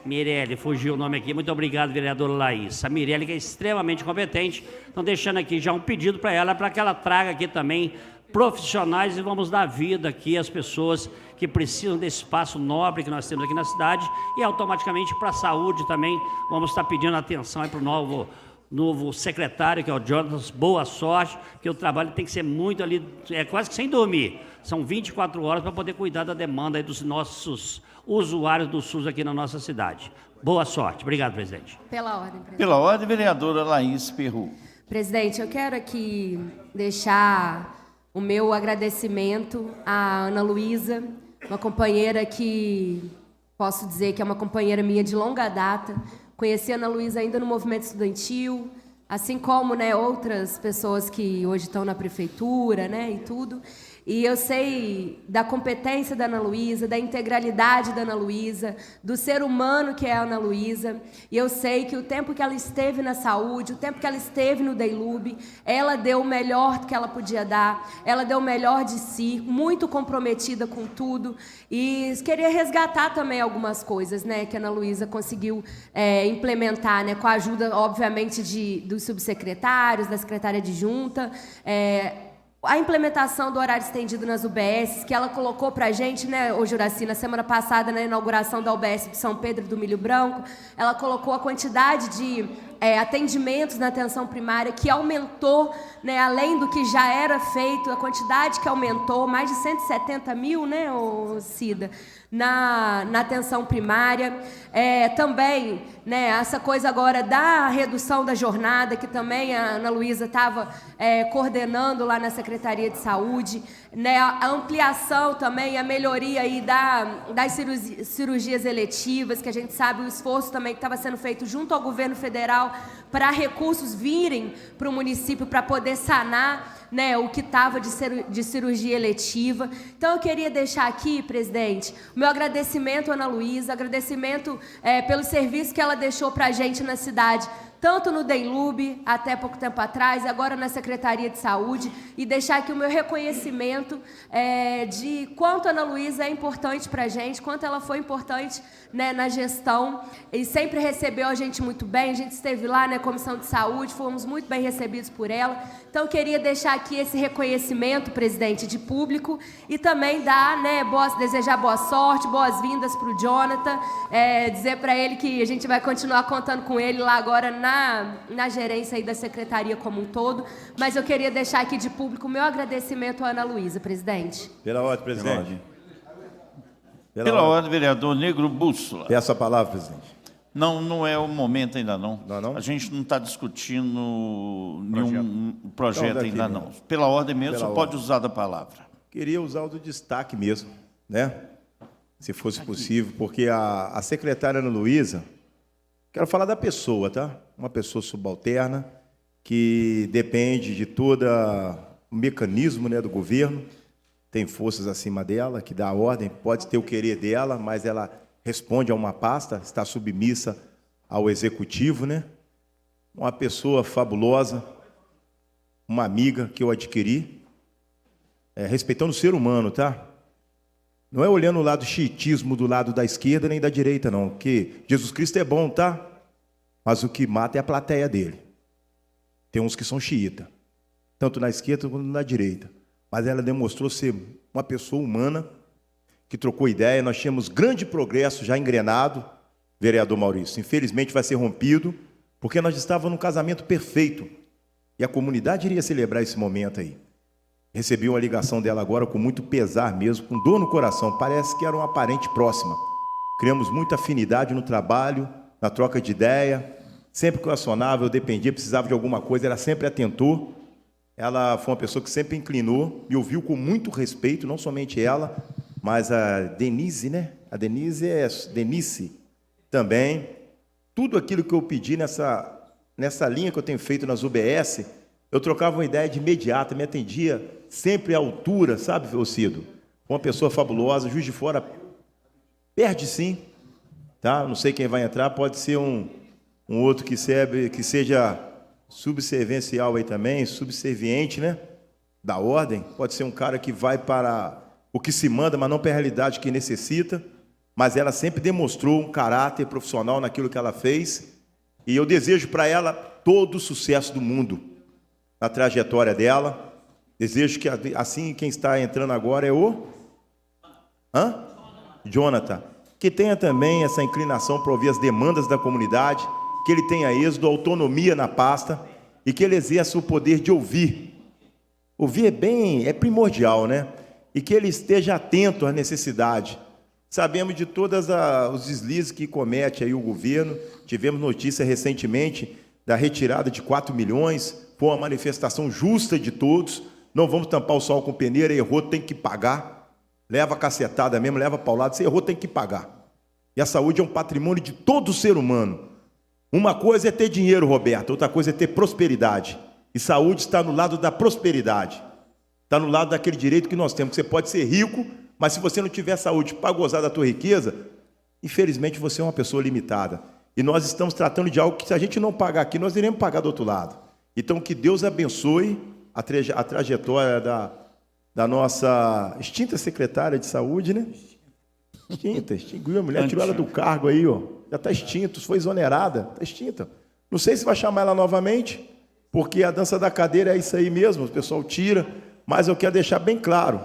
Mirelle, fugiu o nome aqui. Muito obrigado, vereadora Laís. A Mirelle, que é extremamente competente. Então, deixando aqui já um pedido para ela, para que ela traga aqui também profissionais e vamos dar vida aqui às pessoas que precisam desse espaço nobre que nós temos aqui na cidade e automaticamente para a saúde também vamos estar pedindo atenção para o novo secretário, que é o Jonas. Boa sorte, porque o trabalho tem que ser muito ali, quase que sem dormir. São 24 horas para poder cuidar da demanda aí dos nossos usuários do SUS aqui na nossa cidade. Boa sorte. Obrigado, presidente. Pela ordem, presidente. Pela ordem, vereadora Laís Perru. Presidente, eu quero aqui deixar o meu agradecimento à Ana Luísa, uma companheira que posso dizer que é uma companheira minha de longa data. Conheci a Ana Luísa ainda no movimento estudantil, assim como, né, outras pessoas que hoje estão na prefeitura, né, e tudo. E eu sei da competência da Ana Luísa, da integralidade da Ana Luísa, do ser humano que é a Ana Luísa. E eu sei que o tempo que ela esteve na saúde, o tempo que ela esteve no DEILUB, ela deu o melhor que ela podia dar, ela deu o melhor de si, muito comprometida com tudo. E queria resgatar também algumas coisas, né, que a Ana Luísa conseguiu implementar, né, com a ajuda, obviamente, dos subsecretários, da secretária adjunta, a implementação do horário estendido nas UBS, que ela colocou para a gente, né, ô Juraci, na semana passada, na inauguração da UBS de São Pedro do Milho Branco, ela colocou a quantidade de atendimentos na atenção primária, que aumentou, né, além do que já era feito, a quantidade que aumentou, mais de 170 mil, né, ô Cida, na atenção primária. Também, né, essa coisa agora da redução da jornada, que também a Ana Luísa estava coordenando lá na Secretaria de Saúde, né, a ampliação também, a melhoria aí das cirurgias eletivas, que a gente sabe o esforço também que estava sendo feito junto ao governo federal para recursos virem para o município para poder sanar, né, o que estava de cirurgia eletiva. Então, eu queria deixar aqui, presidente, o meu agradecimento à Ana Luísa, agradecimento pelo serviço que ela deixou para a gente na cidade, tanto no DEILUB, até pouco tempo atrás, agora na Secretaria de Saúde, e deixar aqui o meu reconhecimento de quanto a Ana Luísa é importante para a gente, quanto ela foi importante, né, na gestão, e sempre recebeu a gente muito bem. A gente esteve lá na Comissão de Saúde, fomos muito bem recebidos por ela. Então, eu queria deixar aqui esse reconhecimento, presidente, de público, e também desejar boa sorte, boas-vindas para o Jonathan, dizer para ele que a gente vai continuar contando com ele lá agora na gerência aí da secretaria como um todo, mas eu queria deixar aqui de público o meu agradecimento à Ana Luísa, presidente. Pela ordem, presidente. Pela ordem, vereador Negro Bússola. Peço a palavra, presidente. Não é o momento ainda não. A gente não está discutindo nenhum projeto Então, ainda não. Pela ordem mesmo, você pode usar da palavra. Queria usar o do destaque mesmo, né? Se fosse possível, porque a secretária Ana Luísa, quero falar da pessoa, tá? Uma pessoa subalterna que depende de todo o mecanismo, né, do governo, tem forças acima dela, que dá a ordem, pode ter o querer dela, mas ela responde a uma pasta, está submissa ao executivo, né? Uma pessoa fabulosa, uma amiga que eu adquiri, respeitando o ser humano, tá? Não é olhando o lado xiitismo do lado da esquerda nem da direita, não, porque Jesus Cristo é bom, tá? Mas o que mata é a plateia dele. Tem uns que são xiita, tanto na esquerda quanto na direita. Mas ela demonstrou ser uma pessoa humana, que trocou ideia. Nós tínhamos grande progresso já engrenado, vereador Maurício. Infelizmente vai ser rompido, porque nós estávamos num casamento perfeito. E a comunidade iria celebrar esse momento aí. Recebi uma ligação dela agora com muito pesar mesmo, com dor no coração. Parece que era uma parente próxima. Criamos muita afinidade no trabalho, na troca de ideia. Sempre que eu acionava, eu dependia, precisava de alguma coisa, ela sempre atentou. Ela foi uma pessoa que sempre inclinou, me ouviu com muito respeito, não somente ela, mas a Denise, né? A Denise também. Tudo aquilo que eu pedi nessa linha que eu tenho feito nas UBS, eu trocava uma ideia de imediato, me atendia sempre à altura, sabe, Felcido? Uma pessoa fabulosa, Juiz de Fora perde sim, tá? Não sei quem vai entrar, pode ser um outro que seja subserviencial aí também, subserviente, né? Da ordem. Pode ser um cara que vai para o que se manda, mas não para a realidade que necessita. Mas ela sempre demonstrou um caráter profissional naquilo que ela fez. E eu desejo para ela todo o sucesso do mundo na trajetória dela. Desejo que, assim, quem está entrando agora é o Jonathan. Que tenha também essa inclinação para ouvir as demandas da comunidade, que ele tenha êxito, autonomia na pasta e que ele exerça o poder de ouvir. Ouvir é primordial, né? E que ele esteja atento à necessidade. Sabemos de todos os deslizes que comete aí o governo. Tivemos notícia recentemente da retirada de 4 milhões. Foi uma manifestação justa de todos. Não vamos tampar o sol com peneira, errou, tem que pagar. Leva a cacetada mesmo, leva paulada, se errou, tem que pagar. E a saúde é um patrimônio de todo ser humano. Uma coisa é ter dinheiro, Roberto, outra coisa é ter prosperidade. E saúde está no lado da prosperidade. Está no lado daquele direito que nós temos, que você pode ser rico, mas se você não tiver saúde para gozar da tua riqueza, infelizmente você é uma pessoa limitada. E nós estamos tratando de algo que, se a gente não pagar aqui, nós iremos pagar do outro lado. Então, que Deus abençoe a trajetória da nossa extinta secretária de saúde, né? Extinguiu a mulher, tirou ela do cargo aí, ó. Já está extinto, foi exonerada, está extinta. Não sei se vai chamar ela novamente, porque a dança da cadeira é isso aí mesmo, o pessoal tira, mas eu quero deixar bem claro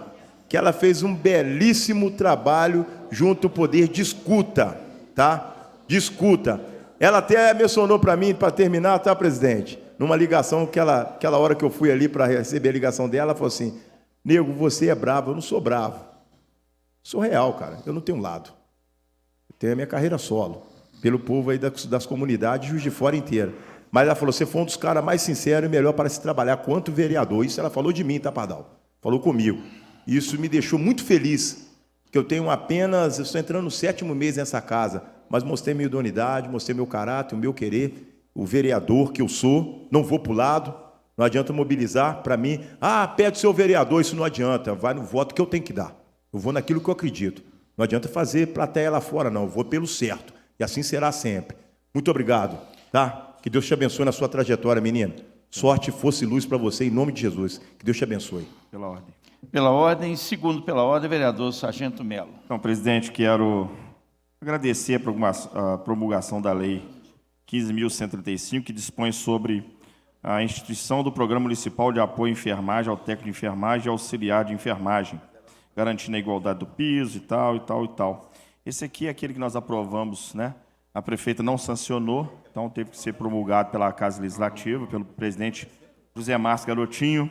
que ela fez um belíssimo trabalho junto ao poder de escuta, tá? De escuta. Ela até mencionou para mim, para terminar, tá, presidente? Numa ligação, aquela hora que eu fui ali para receber a ligação dela, ela falou assim: nego, você é bravo. Eu não sou bravo. Sou real, cara. Eu não tenho lado. Eu tenho a minha carreira solo, pelo povo aí das comunidades, Juiz de Fora inteira. Mas ela falou: você foi um dos caras mais sinceros e melhor para se trabalhar quanto vereador. Isso ela falou de mim, tá, Pardal? Falou comigo. Isso me deixou muito feliz, que eu estou entrando no 7º mês nessa casa, mas mostrei minha idoneidade, mostrei meu caráter, o meu querer, o vereador que eu sou, não vou para o lado, não adianta mobilizar para mim, pede seu vereador, isso não adianta, vai no voto que eu tenho que dar, eu vou naquilo que eu acredito, não adianta fazer plateia lá fora não, eu vou pelo certo, e assim será sempre. Muito obrigado, tá? Que Deus te abençoe na sua trajetória, menina. Sorte, força e luz para você, em nome de Jesus. Que Deus te abençoe. Pela ordem. Pela ordem, segundo pela ordem, vereador Sargento Melo. Então, presidente, quero agradecer a promulgação da Lei 15.135, que dispõe sobre a instituição do Programa Municipal de Apoio à Enfermagem, ao técnico de enfermagem e auxiliar de enfermagem, garantindo a igualdade do piso e tal, e tal, e tal. Esse aqui é aquele que nós aprovamos, né? A prefeita não sancionou, então teve que ser promulgado pela Casa Legislativa, pelo presidente José Márcio Garotinho.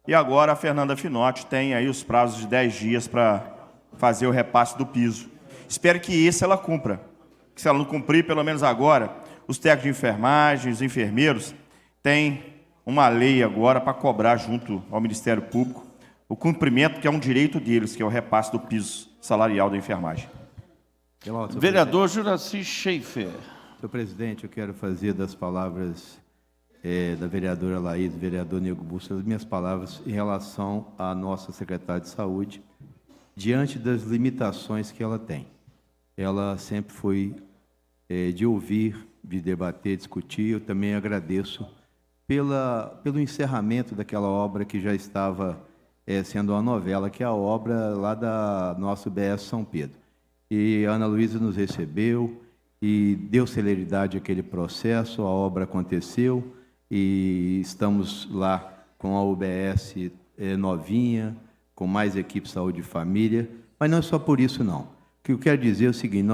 E agora a Fernanda Finotti tem aí os prazos de 10 dias para fazer o repasse do piso. Espero que esse ela cumpra. Que se ela não cumprir, pelo menos agora, os técnicos de enfermagem, os enfermeiros, têm uma lei agora para cobrar junto ao Ministério Público o cumprimento, que é um direito deles, que é o repasse do piso salarial da enfermagem. Vereador Juraci Schaefer. Senhor presidente, eu quero fazer das palavras da vereadora Laís, do vereador Nego Busso, as minhas palavras em relação à nossa secretária de Saúde, diante das limitações que ela tem. Ela sempre foi de ouvir, de debater, discutir. Eu também agradeço pelo encerramento daquela obra que já estava sendo uma novela, que é a obra lá da nossa UBS São Pedro. E a Ana Luísa nos recebeu e deu celeridade àquele processo, a obra aconteceu, e estamos lá com a UBS novinha, com mais equipe de saúde e família, mas não é só por isso não. O que eu quero dizer é o seguinte: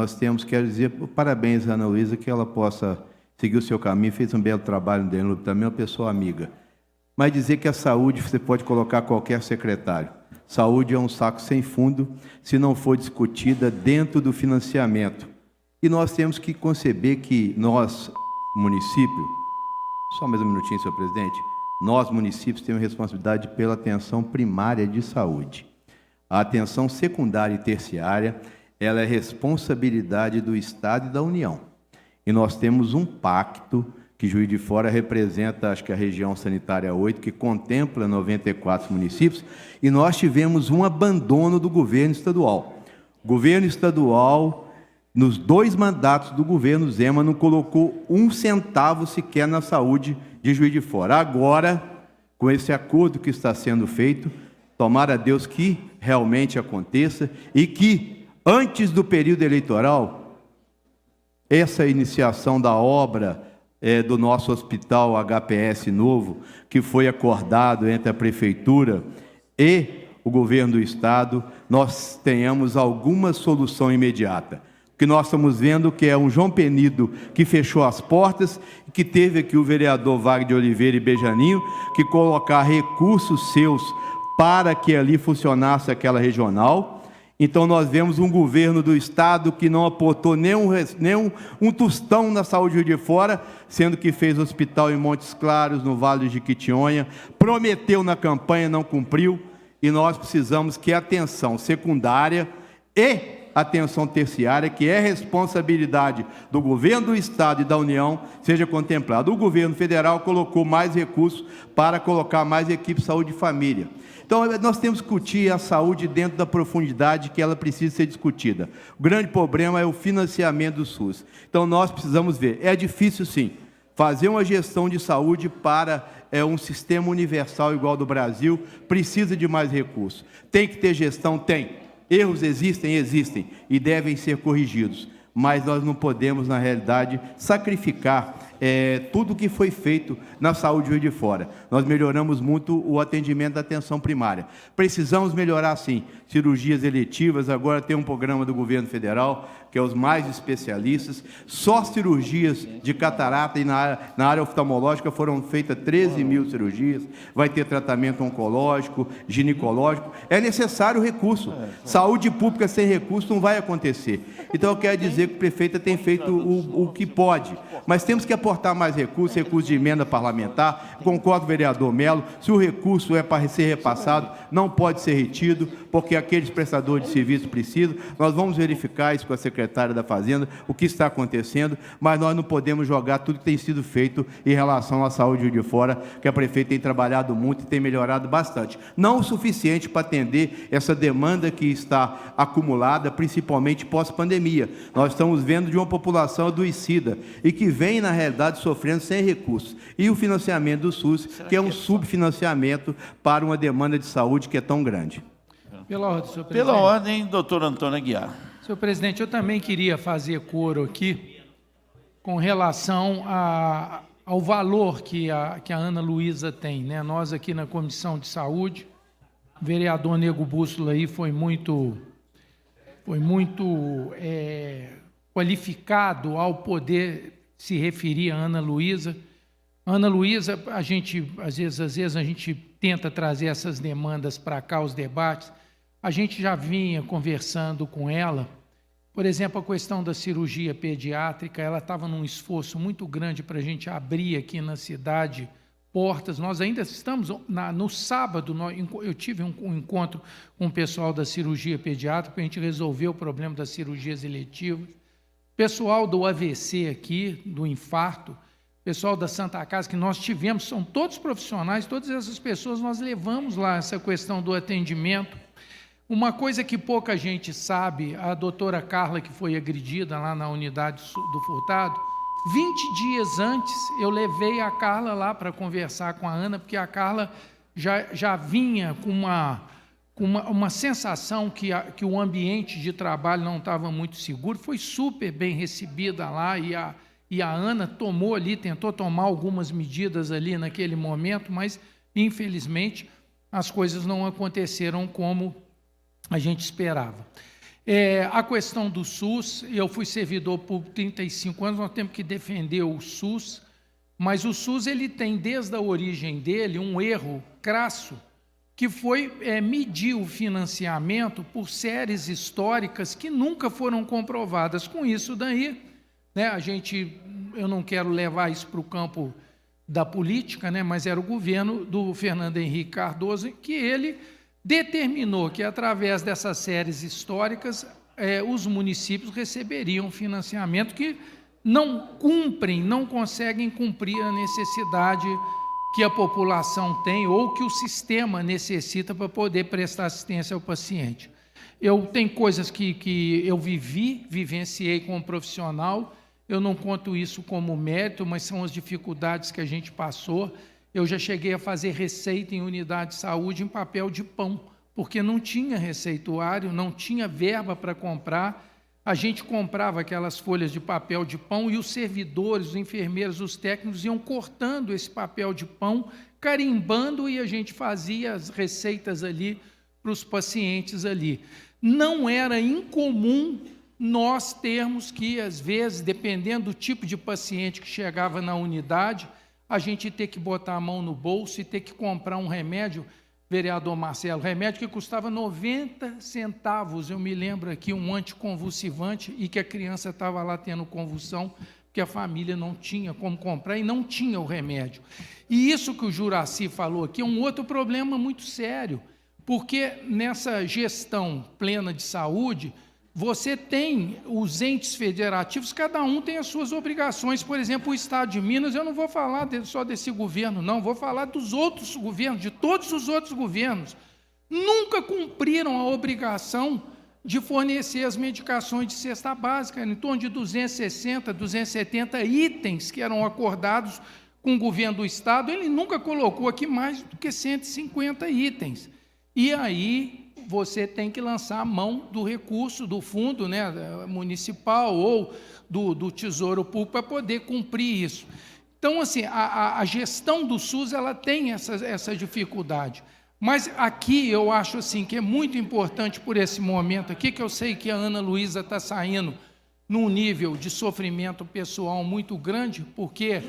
quero dizer parabéns à Ana Luísa, que ela possa seguir o seu caminho, fez um belo trabalho no Danilo, também uma pessoa amiga. mas dizer que a saúde você pode colocar qualquer secretário. Saúde é um saco sem fundo se não for discutida dentro do financiamento. E nós temos que conceber que nós, município, só mais um minutinho, senhor presidente, nós, municípios, temos responsabilidade pela atenção primária de saúde. A atenção secundária e terciária, ela é responsabilidade do Estado e da União. E nós temos um pacto que Juiz de Fora representa, acho que a região sanitária 8, que contempla 94 municípios, e nós tivemos um abandono do governo estadual. O governo estadual, nos 2 mandatos do governo Zema, não colocou 1 centavo sequer na saúde de Juiz de Fora. Agora, com esse acordo que está sendo feito, tomara a Deus que realmente aconteça e que, antes do período eleitoral, essa iniciação da obra do nosso hospital HPS novo, que foi acordado entre a Prefeitura e o Governo do Estado, nós tenhamos alguma solução imediata. O que nós estamos vendo que é um João Penido que fechou as portas, que teve aqui o vereador Wagner de Oliveira e Bejaninho, que colocar recursos seus para que ali funcionasse aquela regional. Então, nós vemos um governo do Estado que não aportou nem um tostão na saúde de fora, sendo que fez hospital em Montes Claros, no Vale de Quitionha, prometeu na campanha, não cumpriu, e nós precisamos que a atenção secundária e atenção terciária, que é responsabilidade do governo do Estado e da União, seja contemplada. O governo federal colocou mais recursos para colocar mais equipe de saúde e família. Então, nós temos que discutir a saúde dentro da profundidade que ela precisa ser discutida. O grande problema é o financiamento do SUS. Então, nós precisamos ver. É difícil, sim, fazer uma gestão de saúde para um sistema universal igual ao do Brasil. Precisa de mais recursos. Tem que ter gestão? Tem. Erros existem? Existem. E devem ser corrigidos. Mas nós não podemos, na realidade, sacrificar tudo o que foi feito na saúde de Juiz de Fora. Nós melhoramos muito o atendimento da atenção primária. Precisamos melhorar, sim, cirurgias eletivas. Agora tem um programa do governo federal, que é os mais especialistas. Só cirurgias de catarata e na área oftalmológica foram feitas 13 mil cirurgias. Vai ter tratamento oncológico, ginecológico. É necessário recurso. Saúde pública sem recurso não vai acontecer. Então, eu quero dizer que o prefeito tem feito o que pode, mas temos que aportar mais recursos de emenda parlamentar. Concordo com o vereador Melo, se o recurso é para ser repassado, não pode ser retido, porque aqueles prestadores de serviço precisam. Nós vamos verificar isso com a secretária da Fazenda, o que está acontecendo, mas nós não podemos jogar tudo que tem sido feito em relação à saúde de fora, que a prefeita tem trabalhado muito e tem melhorado bastante. Não o suficiente para atender essa demanda que está acumulada, principalmente pós-pandemia. Nós estamos vendo de uma população adoecida e que vem, na realidade, sofrendo sem recursos. E o financiamento do SUS, que é um subfinanciamento para uma demanda de saúde que é tão grande. Pela ordem, senhor presidente. Pela ordem, doutor Antônio Aguiar. Senhor presidente, eu também queria fazer coro aqui com relação ao valor que a Ana Luísa tem, né? Nós aqui na Comissão de Saúde, o vereador Nego Bússola aí foi muito qualificado ao poder se referir a Ana Luísa. Ana Luísa, a gente, às vezes a gente tenta trazer essas demandas para cá, os debates. A gente já vinha conversando com ela, por exemplo, a questão da cirurgia pediátrica, ela estava num esforço muito grande para a gente abrir aqui na cidade portas. Nós ainda estamos, no sábado, eu tive um encontro com o pessoal da cirurgia pediátrica, para a gente resolver o problema das cirurgias eletivas. Pessoal do AVC aqui, do infarto, pessoal da Santa Casa, que nós tivemos, são todos profissionais, todas essas pessoas nós levamos lá essa questão do atendimento. Uma coisa que pouca gente sabe, a doutora Carla, que foi agredida lá na unidade do Furtado, 20 dias antes eu levei a Carla lá para conversar com a Ana, porque a Carla já vinha com uma sensação que o ambiente de trabalho não estava muito seguro. Foi super bem recebida lá e a Ana tomou ali, tentou tomar algumas medidas ali naquele momento, mas infelizmente as coisas não aconteceram como a gente esperava. A questão do SUS, eu fui servidor por 35 anos, nós temos que defender o SUS, Mas o SUS ele tem, desde a origem dele, um erro crasso, que foi medir o financiamento por séries históricas que nunca foram comprovadas. Com isso daí, né, eu não quero levar isso para o campo da política, né, mas era o governo do Fernando Henrique Cardoso que ele determinou que, através dessas séries históricas, os municípios receberiam financiamento que não conseguem cumprir a necessidade que a população tem ou que o sistema necessita para poder prestar assistência ao paciente. Tem coisas que eu vivenciei como profissional, eu não conto isso como mérito, mas são as dificuldades que a gente passou. Eu já cheguei a fazer receita em unidade de saúde em papel de pão, porque não tinha receituário, não tinha verba para comprar. A gente comprava aquelas folhas de papel de pão e os servidores, os enfermeiros, os técnicos iam cortando esse papel de pão, carimbando, e a gente fazia as receitas ali para os pacientes ali. Não era incomum nós termos que, às vezes, dependendo do tipo de paciente que chegava na unidade, a gente ter que botar a mão no bolso e ter que comprar um remédio, vereador Marcelo, remédio que custava 90 centavos, eu me lembro aqui, um anticonvulsivante, e que a criança estava lá tendo convulsão, porque a família não tinha como comprar e não tinha o remédio. E isso que o Juraci falou aqui é um outro problema muito sério, porque nessa gestão plena de saúde, você tem os entes federativos, cada um tem as suas obrigações. Por exemplo, o Estado de Minas, eu não vou falar só desse governo, não, vou falar dos outros governos, de todos os outros governos. Nunca cumpriram a obrigação de fornecer as medicações de cesta básica, em torno de 260, 270 itens que eram acordados com o governo do Estado. Ele nunca colocou aqui mais do que 150 itens. E aí você tem que lançar a mão do recurso do fundo, né, municipal ou do Tesouro Público para poder cumprir isso. Então, assim, a gestão do SUS ela tem essa dificuldade. Mas aqui eu acho assim, que é muito importante por esse momento aqui, que eu sei que a Ana Luísa está saindo num nível de sofrimento pessoal muito grande, porque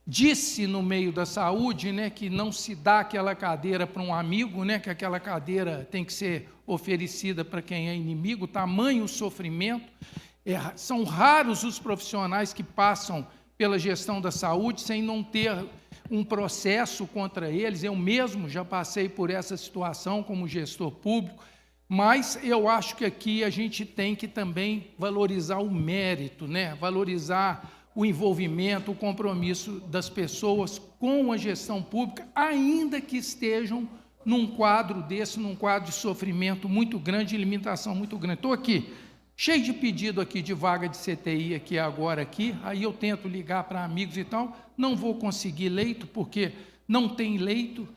disse no meio da saúde, né, que não se dá aquela cadeira para um amigo, né, que aquela cadeira tem que ser oferecida para quem é inimigo, tamanho o sofrimento. São raros os profissionais que passam pela gestão da saúde sem não ter um processo contra eles. Eu mesmo já passei por essa situação como gestor público, mas eu acho que aqui a gente tem que também valorizar o mérito, né, valorizar o envolvimento, o compromisso das pessoas com a gestão pública, ainda que estejam num quadro desse, num quadro de sofrimento muito grande, de limitação muito grande. Estou aqui, cheio de pedido aqui de vaga de CTI aqui agora, aí eu tento ligar para amigos e tal, não vou conseguir leito, porque não tem leito.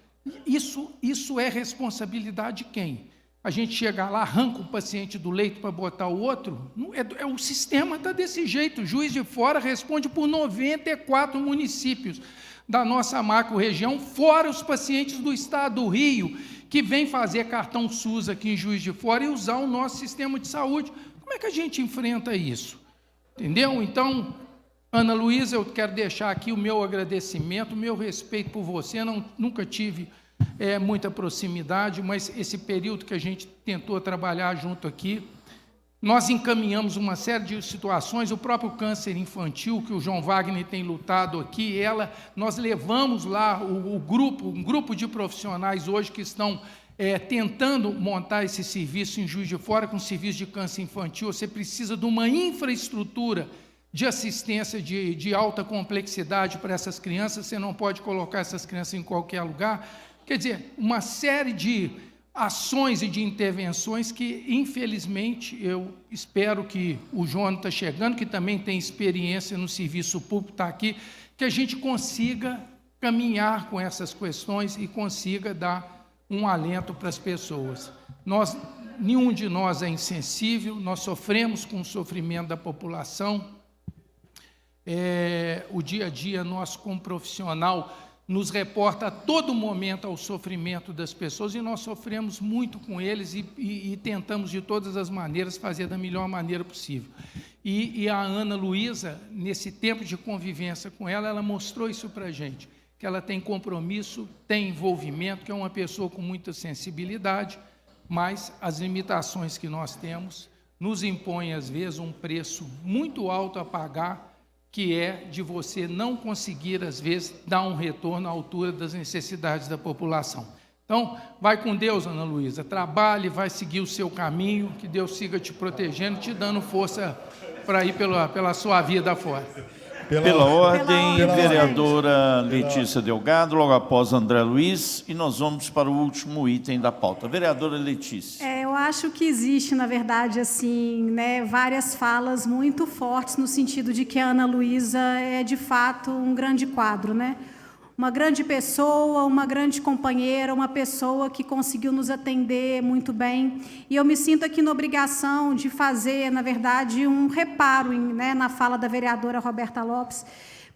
Isso é responsabilidade de quem? A gente chega lá, arranca o paciente do leito para botar o outro, o sistema está desse jeito. Juiz de Fora responde por 94 municípios da nossa macro-região, fora os pacientes do estado do Rio, que vêm fazer cartão SUS aqui em Juiz de Fora e usar o nosso sistema de saúde. Como é que a gente enfrenta isso? Entendeu? Então, Ana Luísa, eu quero deixar aqui o meu agradecimento, o meu respeito por você. Nunca tive muita proximidade, mas esse período que a gente tentou trabalhar junto aqui, nós encaminhamos uma série de situações, o próprio câncer infantil, que o João Wagner tem lutado aqui, nós levamos lá um grupo de profissionais hoje que estão tentando montar esse serviço em Juiz de Fora, com serviço de câncer infantil. Você precisa de uma infraestrutura de assistência de alta complexidade para essas crianças, você não pode colocar essas crianças em qualquer lugar. Quer dizer, uma série de ações e de intervenções que, infelizmente, eu espero que o João está chegando, que também tem experiência no serviço público, está aqui, que a gente consiga caminhar com essas questões e consiga dar um alento para as pessoas. Nenhum de nós é insensível, nós sofremos com o sofrimento da população. O dia a dia nosso como profissional nos reporta a todo momento ao sofrimento das pessoas, e nós sofremos muito com eles e tentamos de todas as maneiras fazer da melhor maneira possível. E a Ana Luísa, nesse tempo de convivência com ela, ela mostrou isso para a gente, que ela tem compromisso, tem envolvimento, que é uma pessoa com muita sensibilidade, mas as limitações que nós temos nos impõem, às vezes, um preço muito alto a pagar, que é de você não conseguir, às vezes, dar um retorno à altura das necessidades da população. Então, vai com Deus, Ana Luísa, trabalhe, vai seguir o seu caminho, que Deus siga te protegendo, te dando força para ir pela sua vida fora. Pela ordem, vereadora Letícia Delgado, logo após André Luiz, e nós vamos para o último item da pauta. Vereadora Letícia. Eu acho que existe, na verdade, assim, né, várias falas muito fortes no sentido de que a Ana Luísa é, de fato, um grande quadro, né? Uma grande pessoa, uma grande companheira, uma pessoa que conseguiu nos atender muito bem. E eu me sinto aqui na obrigação de fazer, na verdade, um reparo né, na fala da vereadora Roberta Lopes,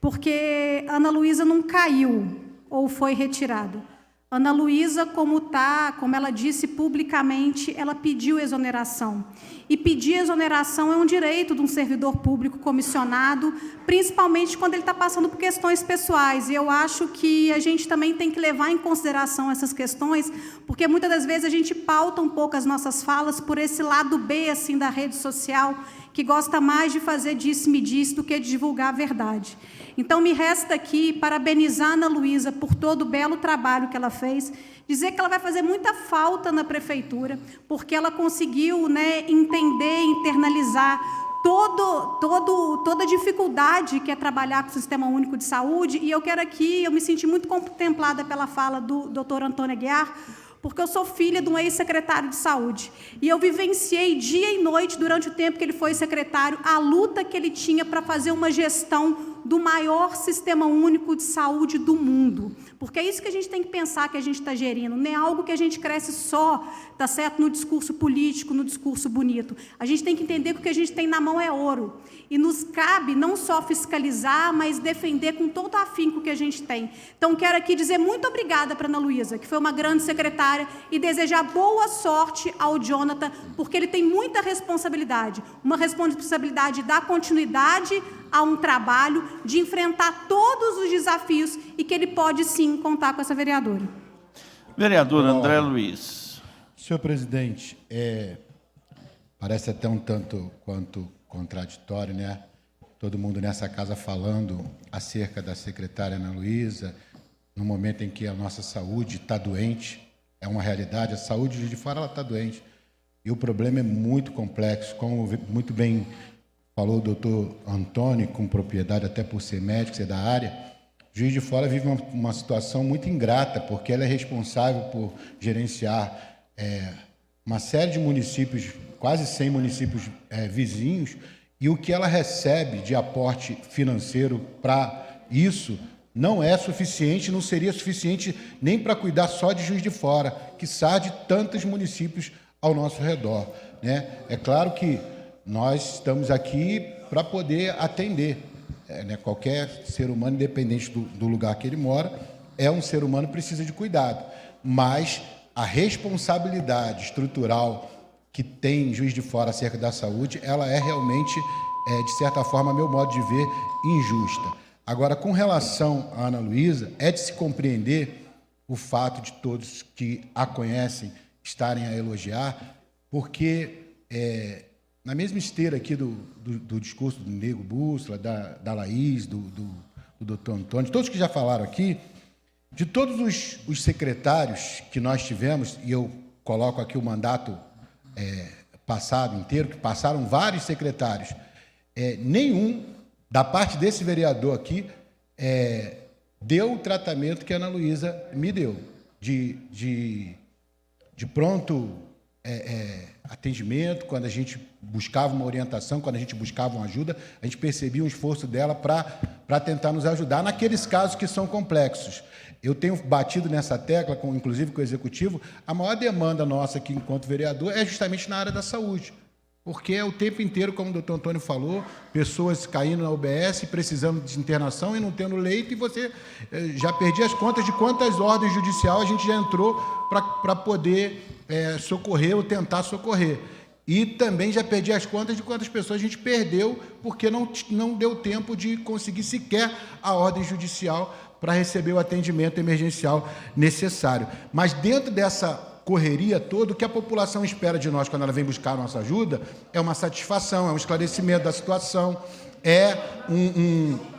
porque Ana Luísa não caiu ou foi retirada. Ana Luísa, como ela disse publicamente, ela pediu exoneração. E pedir exoneração é um direito de um servidor público comissionado, principalmente quando ele está passando por questões pessoais. E eu acho que a gente também tem que levar em consideração essas questões, porque muitas das vezes a gente pauta um pouco as nossas falas por esse lado B assim, da rede social, que gosta mais de fazer disse-me-disse do que de divulgar a verdade. Então, me resta aqui parabenizar a Ana Luísa por todo o belo trabalho que ela fez, dizer que ela vai fazer muita falta na prefeitura, porque ela conseguiu entender, internalizar toda a dificuldade que é trabalhar com o Sistema Único de Saúde, e eu quero aqui, eu me senti muito contemplada pela fala do Dr. Antônio Aguiar, porque eu sou filha de um ex-secretário de saúde, e eu vivenciei dia e noite, durante o tempo que ele foi secretário, a luta que ele tinha para fazer uma gestão do maior sistema único de saúde do mundo. Porque é isso que a gente tem que pensar que a gente está gerindo, não é algo que a gente cresce só, tá certo, no discurso político, no discurso bonito. A gente tem que entender que o que a gente tem na mão é ouro. E nos cabe não só fiscalizar, mas defender com todo o afinco que a gente tem. Então, quero aqui dizer muito obrigada para a Ana Luísa, que foi uma grande secretária, e desejar boa sorte ao Jonathan, porque ele tem muita responsabilidade. Uma responsabilidade de dar continuidade a um trabalho, de enfrentar todos os desafios, e que ele pode, sim, contar com essa vereadora. Vereador André Luiz. Senhor presidente, parece até um tanto quanto contraditório, né? Todo mundo nessa casa falando acerca da secretária Ana Luísa, no momento em que a nossa saúde está doente, é uma realidade, a saúde de fora ela está doente. E o problema é muito complexo, como muito bem falou o doutor Antônio, com propriedade, até por ser médico, ser da área. Juiz de Fora vive uma situação muito ingrata, porque ela é responsável por gerenciar uma série de municípios, quase 100 municípios vizinhos, e o que ela recebe de aporte financeiro para isso não é suficiente, não seria suficiente nem para cuidar só de Juiz de Fora, quiçá de tantos municípios ao nosso redor, né? É claro que nós estamos aqui para poder atender, né? Qualquer ser humano, independente do lugar que ele mora, é um ser humano que precisa de cuidado, mas a responsabilidade estrutural que tem Juiz de Fora acerca da saúde, ela é realmente, de certa forma, a meu modo de ver, injusta. Agora, com relação à Ana Luísa, é de se compreender o fato de todos que a conhecem estarem a elogiar, porque, na mesma esteira aqui do discurso do Nego Bússola, da Laís, do doutor Antônio, de todos que já falaram aqui, de todos os secretários que nós tivemos, e eu coloco aqui o mandato passado inteiro, que passaram vários secretários, nenhum, da parte desse vereador aqui, deu o tratamento que a Ana Luísa me deu, de pronto atendimento, quando a gente buscava uma orientação, quando a gente buscava uma ajuda, a gente percebia um esforço dela para tentar nos ajudar naqueles casos que são complexos. Eu tenho batido nessa tecla, inclusive com o Executivo, a maior demanda nossa aqui, enquanto vereador, é justamente na área da saúde. Porque é o tempo inteiro, como o doutor Antônio falou, pessoas caindo na UBS, precisando de internação e não tendo leito, e você já perdi as contas de quantas ordens judiciais a gente já entrou para poder socorrer ou tentar socorrer. E também já perdi as contas de quantas pessoas a gente perdeu porque não deu tempo de conseguir sequer a ordem judicial para receber o atendimento emergencial necessário. Mas dentro dessa correria toda, o que a população espera de nós quando ela vem buscar a nossa ajuda é uma satisfação, é um esclarecimento da situação, é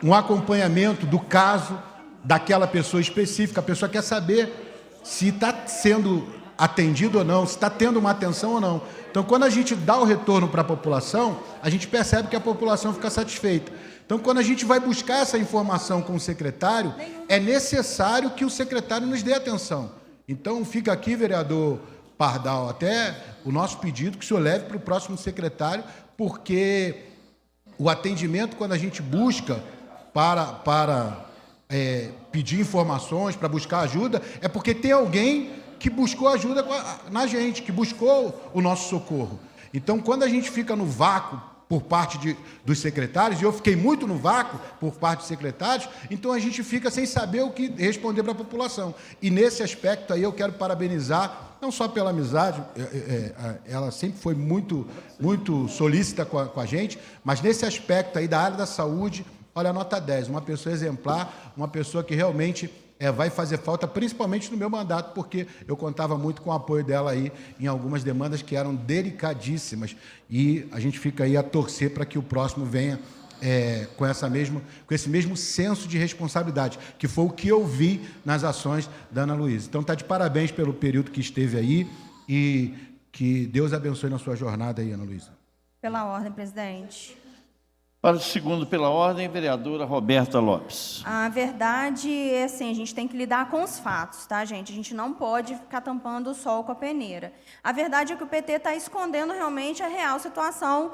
um acompanhamento do caso daquela pessoa específica. A pessoa quer saber se está sendo atendido ou não, se está tendo uma atenção ou não. Então, quando a gente dá o retorno para a população, a gente percebe que a população fica satisfeita. Então, quando a gente vai buscar essa informação com o secretário, é necessário que o secretário nos dê atenção. Então, fica aqui, vereador Pardal, até o nosso pedido que o senhor leve para o próximo secretário, porque o atendimento, quando a gente busca para pedir informações, para buscar ajuda, é porque tem alguém que buscou ajuda na gente, que buscou o nosso socorro. Então, quando a gente fica no vácuo por parte dos secretários, e eu fiquei muito no vácuo por parte dos secretários, então a gente fica sem saber o que responder para a população. E nesse aspecto aí eu quero parabenizar, não só pela amizade, ela sempre foi muito, muito solícita com a gente, mas nesse aspecto aí da área da saúde, olha a nota 10, uma pessoa exemplar, uma pessoa que realmente vai fazer falta, principalmente no meu mandato, porque eu contava muito com o apoio dela aí em algumas demandas que eram delicadíssimas. E a gente fica aí a torcer para que o próximo venha com esse mesmo senso de responsabilidade, que foi o que eu vi nas ações da Ana Luísa. Então, está de parabéns pelo período que esteve aí e que Deus abençoe na sua jornada aí, Ana Luísa. Pela ordem, presidente. Para o segundo pela ordem, vereadora Roberta Lopes. A verdade é assim, a gente tem que lidar com os fatos, tá, gente? A gente não pode ficar tampando o sol com a peneira. A verdade é que o PT está escondendo realmente a real situação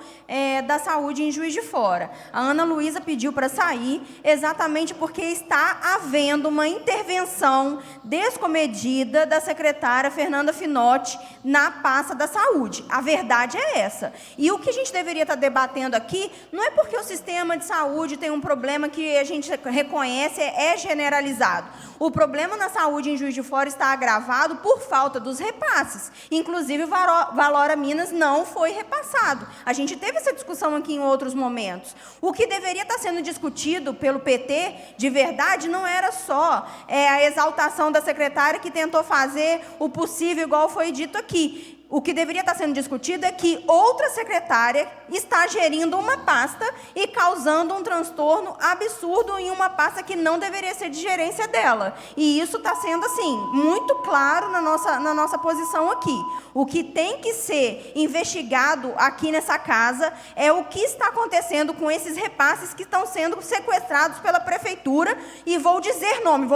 da saúde em Juiz de Fora. A Ana Luísa pediu para sair exatamente porque está havendo uma intervenção descomedida da secretária Fernanda Finotti na pasta da saúde. A verdade é essa. E o que a gente deveria estar debatendo aqui não é porque o sistema de saúde tem um problema que a gente reconhece, é generalizado. O problema na saúde em Juiz de Fora está agravado por falta dos repasses. Inclusive, o Valora Minas não foi repassado. A gente teve essa discussão aqui em outros momentos. O que deveria estar sendo discutido pelo PT, de verdade, não era só a exaltação da secretária que tentou fazer o possível, igual foi dito aqui. O que deveria estar sendo discutido é que outra secretária está gerindo uma pasta e causando um transtorno absurdo em uma pasta que não deveria ser de gerência dela. E isso está sendo, assim, muito claro na nossa posição aqui. O que tem que ser investigado aqui nessa casa é o que está acontecendo com esses repasses que estão sendo sequestrados pela prefeitura, e vou dizer nome,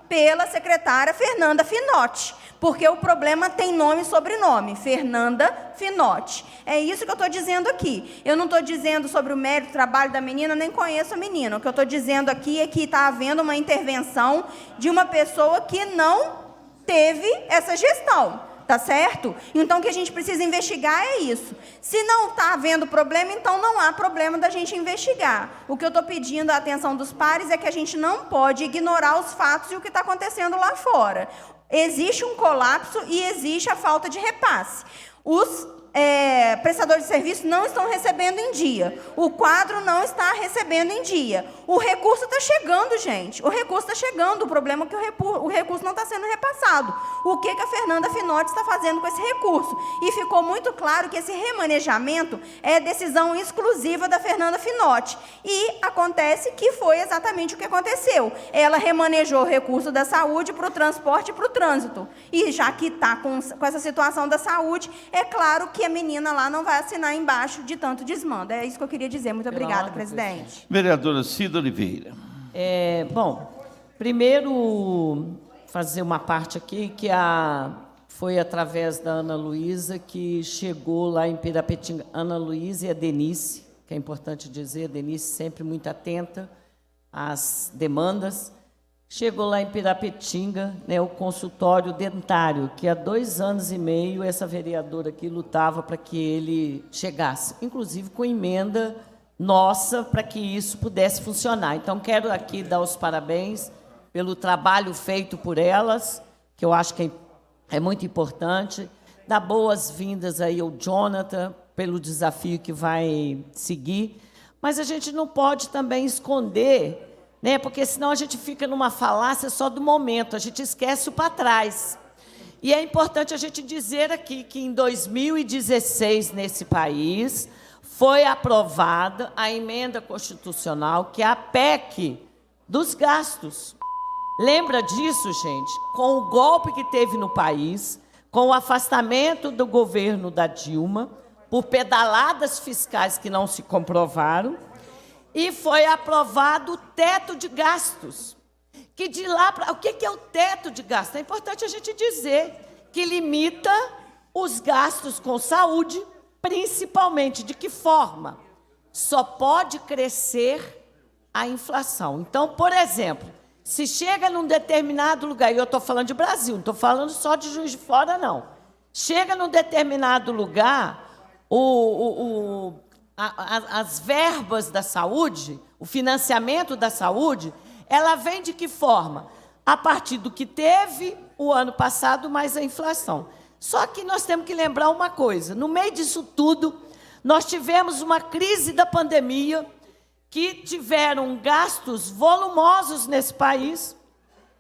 pela secretária Fernanda Finotti, porque o problema tem nome e sobrenome, Fernanda Finotti. É isso que eu estou dizendo aqui. Eu não estou dizendo sobre o mérito do trabalho da menina, nem conheço a menina. O que eu estou dizendo aqui é que está havendo uma intervenção de uma pessoa que não teve essa gestão. Tá certo? Então, o que a gente precisa investigar é isso. Se não está havendo problema, então não há problema da gente investigar. O que eu estou pedindo a atenção dos pares é que a gente não pode ignorar os fatos e o que está acontecendo lá fora. Existe um colapso e existe a falta de repasse. Os prestadores de serviço não estão recebendo em dia. O quadro não está recebendo em dia. O recurso está chegando, gente. O recurso está chegando. O problema é que o recurso não está sendo repassado. O que a Fernanda Finotti está fazendo com esse recurso? E ficou muito claro que esse remanejamento é decisão exclusiva da Fernanda Finotti. E acontece que foi exatamente o que aconteceu. Ela remanejou o recurso da saúde para o transporte e para o trânsito. E já que está com essa situação da saúde, é claro que a menina lá não vai assinar embaixo de tanto desmando. É isso que eu queria dizer. Muito obrigada, presidente. Vereadora Cida Oliveira. Bom, primeiro fazer uma parte aqui que foi através da Ana Luísa que chegou lá em Pirapetinga. Ana Luísa e a Denise, que é importante dizer, a Denise sempre muito atenta às demandas. Chegou lá em Pirapetinga, né, o consultório dentário, que há 2 anos e meio essa vereadora aqui lutava para que ele chegasse, inclusive com emenda nossa para que isso pudesse funcionar. Então, quero aqui dar os parabéns pelo trabalho feito por elas, que eu acho que é muito importante. dar boas-vindas aí ao Jonathan pelo desafio que vai seguir, mas a gente não pode também esconder, né? Porque senão a gente fica numa falácia só do momento, a gente esquece o para trás. E é importante a gente dizer aqui que em 2016, nesse país, foi aprovada a emenda constitucional, que é a PEC dos gastos. Lembra disso, gente? Com o golpe que teve no país, com o afastamento do governo da Dilma, por pedaladas fiscais que não se comprovaram, e foi aprovado o teto de gastos. Que de lá para... O que é o teto de gastos? É importante a gente dizer que limita os gastos com saúde, principalmente de que forma? Só pode crescer a inflação. Então, por exemplo, se chega num determinado lugar, e eu estou falando de Brasil, não estou falando só de Juiz de Fora, não. Chega num determinado lugar, as verbas da saúde, o financiamento da saúde, ela vem de que forma? A partir do que teve o ano passado, mais a inflação. Só que nós temos que lembrar uma coisa, no meio disso tudo, nós tivemos uma crise da pandemia, que tiveram gastos volumosos nesse país,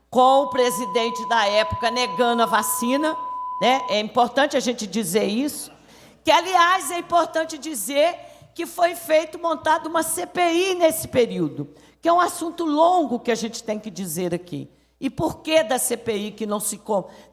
com o presidente da época negando a vacina, né? É importante a gente dizer isso, que, aliás, é importante dizer que foi montada uma CPI nesse período, que é um assunto longo que a gente tem que dizer aqui. E por que da CPI que não se...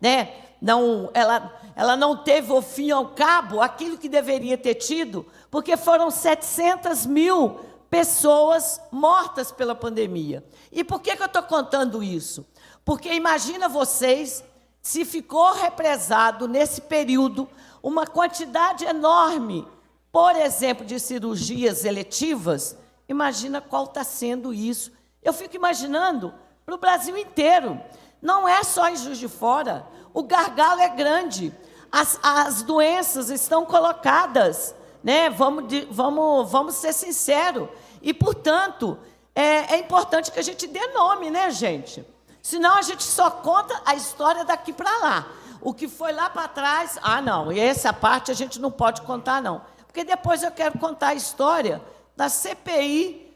Né? Não, ela não teve, ao fim e ao cabo, aquilo que deveria ter tido, porque foram 700 mil pessoas mortas pela pandemia. E por que eu estou contando isso? Porque imagina vocês, se ficou represado nesse período uma quantidade enorme, por exemplo, de cirurgias eletivas, imagina qual está sendo isso. Eu fico imaginando para o Brasil inteiro. Não é só em Juiz de Fora. O gargalo é grande. As doenças estão colocadas, né? Vamos ser sinceros. E, portanto, é importante que a gente dê nome, né, gente? Senão a gente só conta a história daqui para lá. O que foi lá para trás, não, e essa parte a gente não pode contar, não. Porque depois eu quero contar a história da CPI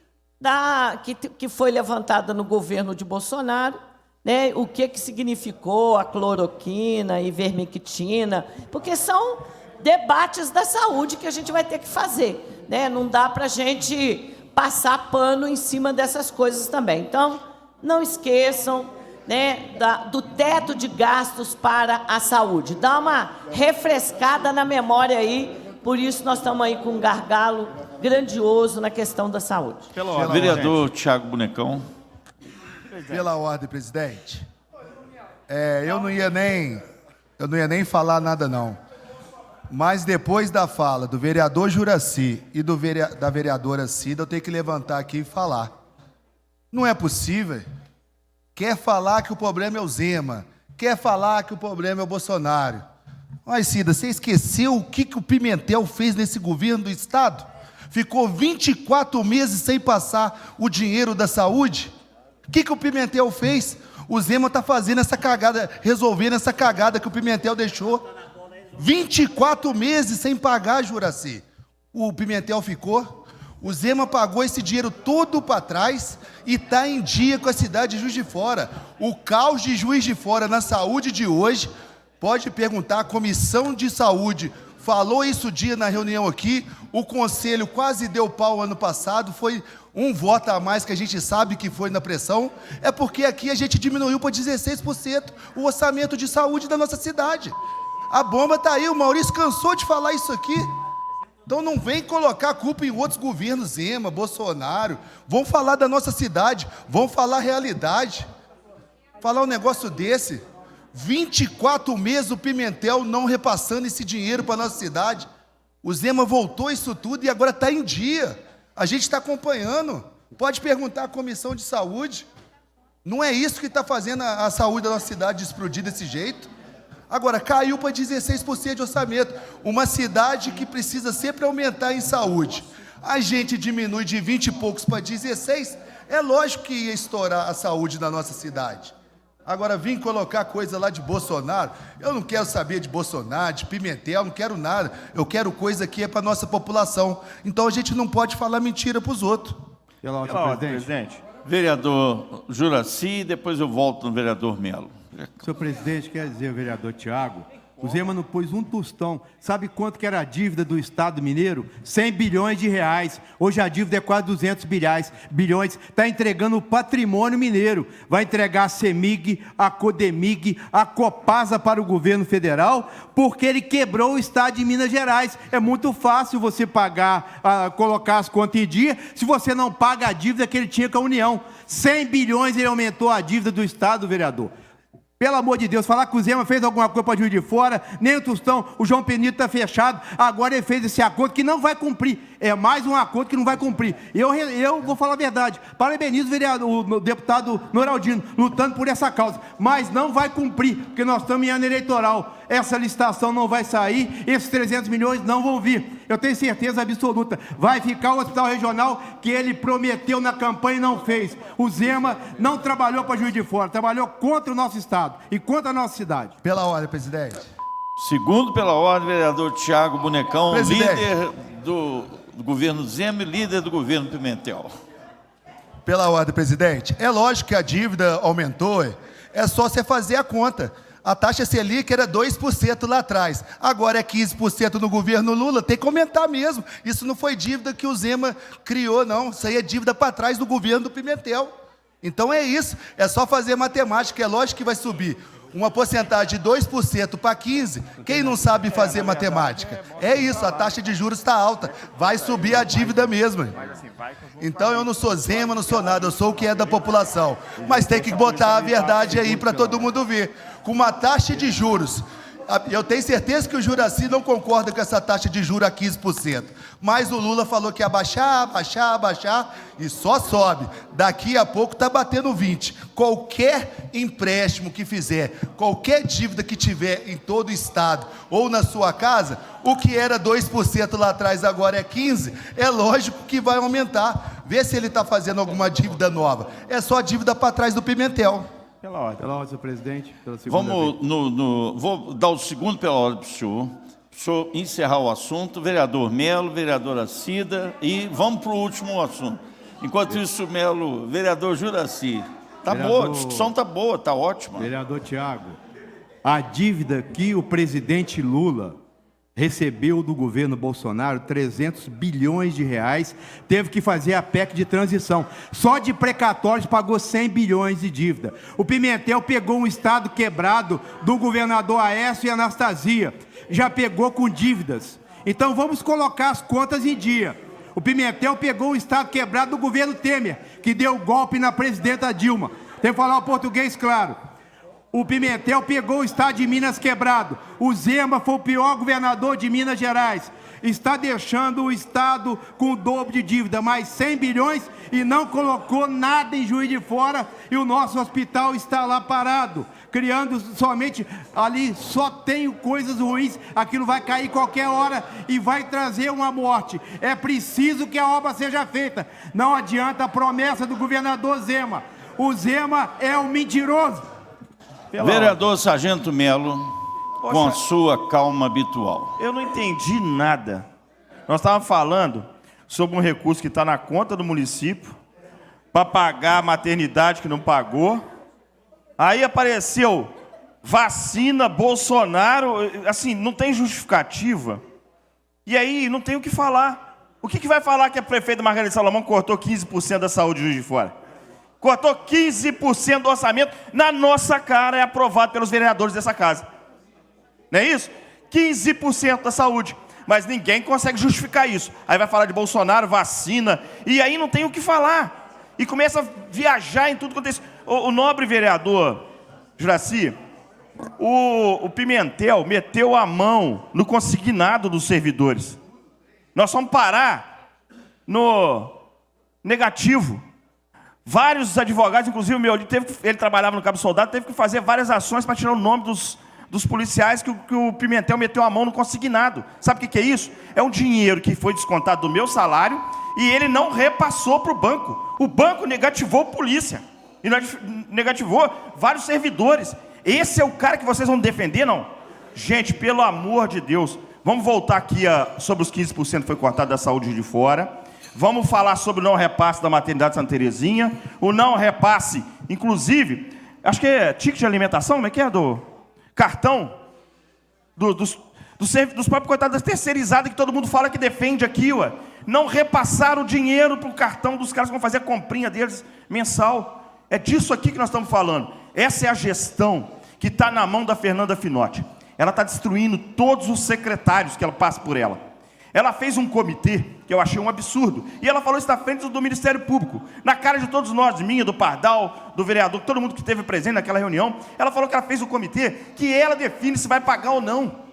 que foi levantada no governo de Bolsonaro, né? O que significou a cloroquina, ivermectina, porque são debates da saúde que a gente vai ter que fazer, né? Não dá para a gente passar pano em cima dessas coisas também. Então, não esqueçam, né, do teto de gastos para a saúde. Dá uma refrescada na memória aí, por isso nós estamos aí com um gargalo grandioso na questão da saúde. Vereador Tiago Bonecão. Pela ordem, presidente. Eu não ia nem falar nada, não. Mas depois da fala do vereador Juraci e da vereadora Cida, eu tenho que levantar aqui e falar. Não é possível. Quer falar que o problema é o Zema, quer falar que o problema é o Bolsonaro. Mas, Cida, você esqueceu o que o Pimentel fez nesse governo do Estado? Ficou 24 meses sem passar o dinheiro da saúde? O que o Pimentel fez? O Zema está fazendo essa cagada, resolvendo essa cagada que o Pimentel deixou. 24 meses sem pagar, Juraci. O Pimentel ficou. O Zema pagou esse dinheiro todo para trás e está em dia com a cidade de Juiz de Fora. O caos de Juiz de Fora na saúde de hoje, pode perguntar, a Comissão de Saúde falou isso dia na reunião aqui, o Conselho quase deu pau ano passado, foi um voto a mais que a gente sabe que foi na pressão, é porque aqui a gente diminuiu para 16% o orçamento de saúde da nossa cidade. A bomba está aí, o Maurício cansou de falar isso aqui. Então não vem colocar a culpa em outros governos, Zema, Bolsonaro. Vamos falar da nossa cidade, vamos falar a realidade. Falar um negócio desse, 24 meses o Pimentel não repassando esse dinheiro para a nossa cidade. O Zema voltou isso tudo e agora está em dia. A gente está acompanhando. Pode perguntar à Comissão de Saúde. Não é isso que está fazendo a saúde da nossa cidade explodir desse jeito. Agora, caiu para 16% de orçamento. Uma cidade que precisa sempre aumentar em saúde. A gente diminui de 20 e poucos para 16, é lógico que ia estourar a saúde da nossa cidade. Agora, vim colocar coisa lá de Bolsonaro, eu não quero saber de Bolsonaro, de Pimentel, não quero nada. Eu quero coisa que é para a nossa população. Então, a gente não pode falar mentira para os outros. Pela ordem, presidente. Vereador Juraci, depois eu volto no vereador Melo. Senhor presidente, quer dizer, vereador Tiago, o Zema não pôs um tostão. Sabe quanto que era a dívida do Estado mineiro? 100 bilhões de reais. Hoje a dívida é quase 200 bilhões. Está entregando o patrimônio mineiro. Vai entregar a CEMIG, a CODEMIG, a Copasa para o governo federal, porque ele quebrou o Estado de Minas Gerais. É muito fácil você pagar, colocar as contas em dia, se você não paga a dívida que ele tinha com a União. 100 bilhões ele aumentou a dívida do Estado, vereador. Pelo amor de Deus, falar que o Zema fez alguma coisa para Juiz de Fora, nem o tostão, o João Penito está fechado, agora ele fez esse acordo que não vai cumprir. É mais um acordo que não vai cumprir. Eu vou falar a verdade, parabenizo o deputado Noraldino, lutando por essa causa, mas não vai cumprir, porque nós estamos em ano eleitoral. Essa licitação não vai sair, esses 300 milhões não vão vir. Eu tenho certeza absoluta, vai ficar o hospital regional que ele prometeu na campanha e não fez. O Zema não trabalhou para Juiz de Fora, trabalhou contra o nosso Estado e contra a nossa cidade. Pela ordem, presidente. Segundo pela ordem, vereador Tiago Bonecão, Presidente. líder do governo Zema e líder do governo Pimentel. Pela ordem, presidente. É lógico que a dívida aumentou, é só você fazer a conta. A taxa Selic era 2% lá atrás, agora é 15% no governo Lula, tem que aumentar mesmo. Isso não foi dívida que o Zema criou, não. Isso aí é dívida para trás do governo do Pimentel. Então é isso, é só fazer matemática, é lógico que vai subir. Uma porcentagem de 2% para 15%, quem não sabe fazer matemática? É isso, a taxa de juros está alta, vai subir a dívida mesmo. Então eu não sou Zema, não sou nada, eu sou o que é da população. Mas tem que botar a verdade aí para todo mundo ver. Com uma taxa de juros, eu tenho certeza que o Juraci não concorda com essa taxa de juros a 15%. Mas o Lula falou que ia baixar, e só sobe. Daqui a pouco está batendo 20%. Qualquer empréstimo que fizer, qualquer dívida que tiver em todo o estado ou na sua casa, o que era 2% lá atrás agora é 15%, é lógico que vai aumentar. Vê se ele está fazendo alguma dívida nova. É só dívida para trás do Pimentel. Pela ordem. Pela ordem, senhor presidente. Pela segunda Vamos vou dar o segundo pela ordem para o senhor encerrar o assunto. Vereador Melo, vereadora Cida, e vamos para o último assunto. Enquanto isso, Melo, vereador Juraci. Tá boa, a discussão tá boa, tá ótima. Vereador Tiago, a dívida que o presidente Lula recebeu do governo Bolsonaro, 300 bilhões de reais, teve que fazer a PEC de transição. Só de precatórios pagou 100 bilhões de dívida. O Pimentel pegou um estado quebrado do governador Aécio e Anastasia, já pegou com dívidas. Então vamos colocar as contas em dia. O Pimentel pegou um estado quebrado do governo Temer, que deu golpe na presidenta Dilma. Tem que falar o português claro. O Pimentel pegou o estado de Minas quebrado. O Zema foi o pior governador de Minas Gerais. Está deixando o estado com o dobro de dívida, mais 100 bilhões, e não colocou nada em Juiz de Fora, e o nosso hospital está lá parado, criando somente ali, só tem coisas ruins, aquilo vai cair qualquer hora e vai trazer uma morte. É preciso que a obra seja feita. Não adianta a promessa do governador Zema. O Zema é um mentiroso. Vereador Sargento Melo, com a sua calma habitual. Eu não entendi nada. Nós estávamos falando sobre um recurso que está na conta do município para pagar a maternidade que não pagou. Aí apareceu vacina, Bolsonaro, assim, não tem justificativa. E aí não tem o que falar. O que vai falar que a prefeita Margarida Salomão cortou 15% da saúde de Juiz de Fora? Cortou 15% do orçamento na nossa cara, é aprovado pelos vereadores dessa casa. Não é isso? 15% da saúde. Mas ninguém consegue justificar isso. Aí vai falar de Bolsonaro, vacina, e aí não tem o que falar. E começa a viajar em tudo quanto é isso. O nobre vereador Juraci, o Pimentel meteu a mão no consignado dos servidores. Nós vamos parar no negativo. Vários advogados, inclusive o meu, ele trabalhava no Cabo Soldado, teve que fazer várias ações para tirar o nome dos policiais que o Pimentel meteu a mão no consignado. Sabe o que é isso? É um dinheiro que foi descontado do meu salário e ele não repassou para o banco. O banco negativou a polícia. e negativou vários servidores. Esse é o cara que vocês vão defender, não? Gente, pelo amor de Deus, vamos voltar aqui sobre os 15% que foi cortado da saúde de fora. Vamos falar sobre o não repasse da maternidade Santa Terezinha. O não repasse, inclusive, acho que é ticket de alimentação, como é que é? Do cartão dos próprios coitados terceirizados, que todo mundo fala que defende aqui, ué. Não repassaram o dinheiro para o cartão dos caras que vão fazer a comprinha deles mensal. É disso aqui que nós estamos falando. Essa é a gestão que está na mão da Fernanda Finotti. Ela está destruindo todos os secretários que ela passa por ela. Ela fez um comitê, que eu achei um absurdo, e ela falou isso na frente do Ministério Público, na cara de todos nós, de mim, do Pardal, do vereador, todo mundo que esteve presente naquela reunião. Ela falou que ela fez um comitê que ela define se vai pagar ou não.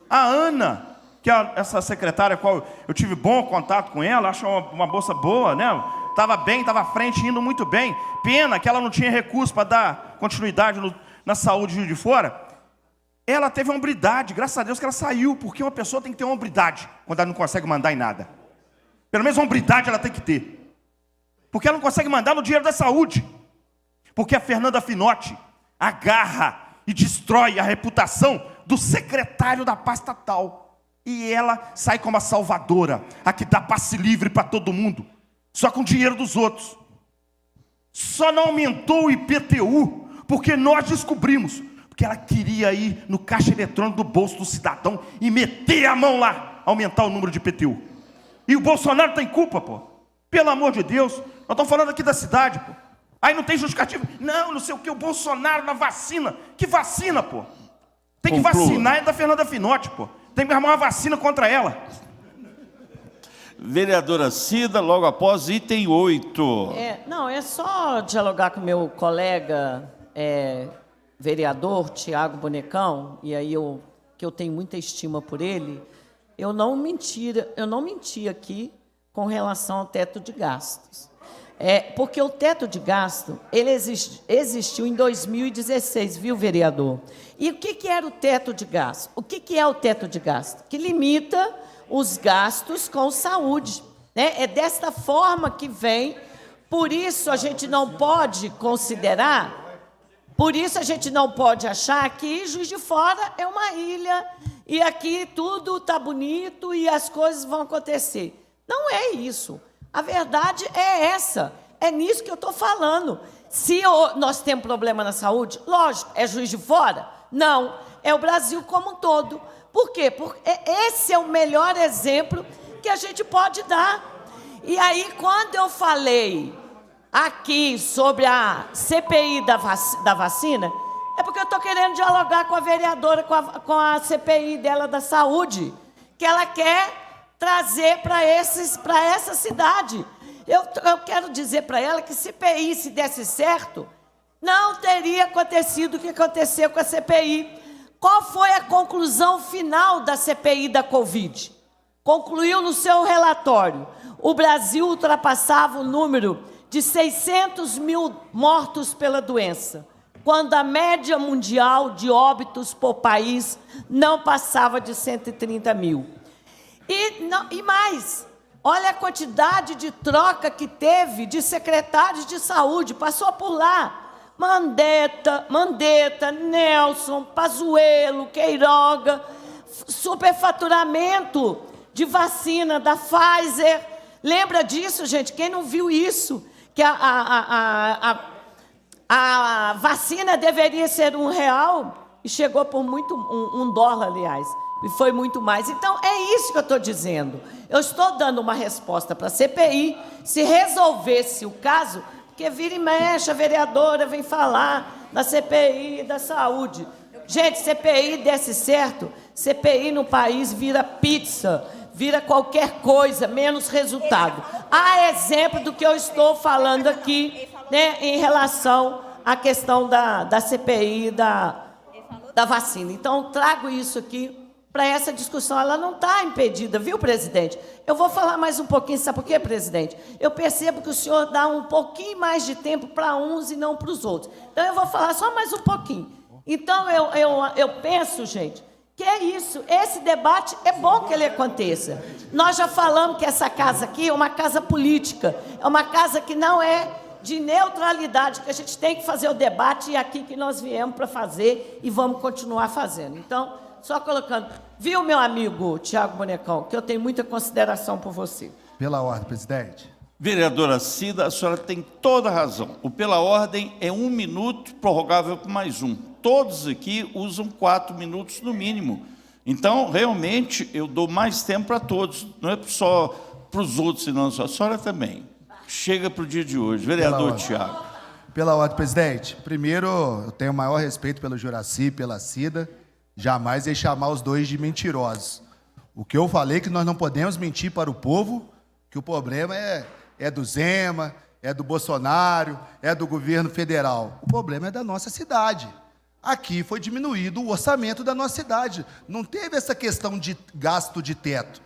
A Ana, que é essa secretária, qual eu tive bom contato com ela, acho uma moça boa, né? Estava bem, estava à frente, indo muito bem. Pena que ela não tinha recurso para dar continuidade na saúde de Juiz de Fora. Ela teve uma hombridade, graças a Deus que ela saiu, porque uma pessoa tem que ter uma hombridade quando ela não consegue mandar em nada. Pelo menos uma hombridade ela tem que ter. Porque ela não consegue mandar no dinheiro da saúde. Porque a Fernanda Finotti agarra e destrói a reputação do secretário da pasta tal. E ela sai como a salvadora, a que dá passe livre para todo mundo, só com o dinheiro dos outros. Só não aumentou o IPTU, porque nós descobrimos, porque ela queria ir no caixa eletrônico do bolso do cidadão e meter a mão lá, aumentar o número de IPTU. E o Bolsonaro tem culpa, pô. Pelo amor de Deus, nós estamos falando aqui da cidade, pô. Aí não tem justificativa. Não sei o que, o Bolsonaro na vacina. Que vacina, pô? Tem que vacinar é da Fernanda Finotti, pô. Tem que arrumar uma vacina contra ela. Vereadora Cida, logo após item 8. Não, é só dialogar com meu colega vereador, Tiago Bonecão, e aí que eu tenho muita estima por ele. Eu não menti aqui com relação ao teto de gastos. Porque o teto de gasto, ele existiu em 2016, viu, vereador? E o que era o teto de gasto? O que é o teto de gasto? Que limita os gastos com saúde, né? É desta forma que vem, por isso a gente não pode considerar, por isso a gente não pode achar que Juiz de Fora é uma ilha e aqui tudo está bonito e as coisas vão acontecer. Não é isso. A verdade é essa. É nisso que eu estou falando. Se nós temos problema na saúde, lógico, é Juiz de Fora? Não, é o Brasil como um todo. Por quê? Porque esse é o melhor exemplo que a gente pode dar. E aí, quando eu falei aqui sobre a CPI da vacina, é porque eu estou querendo dialogar com a vereadora, com a CPI dela da saúde, que ela quer trazer para essa cidade. Eu quero dizer para ela que CPI, se desse certo, não teria acontecido o que aconteceu com a CPI. Qual foi a conclusão final da CPI da Covid? Concluiu no seu relatório: o Brasil ultrapassava o número de 600 mil mortos pela doença, quando a média mundial de óbitos por país não passava de 130 mil. E mais, olha a quantidade de troca que teve de secretários de saúde, passou por lá. Mandetta, Nelson, Pazuello, Queiroga, superfaturamento de vacina da Pfizer. Lembra disso, gente? Quem não viu isso? Que a vacina deveria ser R$1 e chegou por $1, aliás. E foi muito mais. Então, é isso que eu estou dizendo. Eu estou dando uma resposta para a CPI. Se resolvesse o caso, porque vira e mexe, a vereadora vem falar da CPI da saúde. Gente, CPI desse certo, CPI no país vira pizza, vira qualquer coisa, menos resultado. Há exemplo do que eu estou falando aqui, né, em relação à questão da CPI da vacina. Então, trago isso aqui para essa discussão. Ela não está impedida, viu, presidente? Eu vou falar mais um pouquinho, sabe por quê, presidente? Eu percebo que o senhor dá um pouquinho mais de tempo para uns e não para os outros. Então, eu vou falar só mais um pouquinho. Então, eu penso, gente, que é isso. Esse debate é bom que ele aconteça. Nós já falamos que essa casa aqui é uma casa política, é uma casa que não é de neutralidade, que a gente tem que fazer o debate, e aqui que nós viemos para fazer e vamos continuar fazendo. Então, só colocando... Viu, meu amigo Tiago Bonecão, que eu tenho muita consideração por você. Pela ordem, presidente. Vereadora Cida, a senhora tem toda a razão. O pela ordem é 1 minuto, prorrogável por mais 1. Todos aqui usam 4 minutos no mínimo. Então, realmente, eu dou mais tempo para todos. Não é só para os outros, senão a senhora também. Chega para o dia de hoje. Vereador Tiago. Pela ordem, presidente. Primeiro, eu tenho o maior respeito pelo Juraci, pela Cida. Jamais ia chamar os dois de mentirosos. O que eu falei é que nós não podemos mentir para o povo, que o problema é do Zema, é do Bolsonaro, é do governo federal. O problema é da nossa cidade. Aqui foi diminuído o orçamento da nossa cidade. Não teve essa questão de gasto de teto.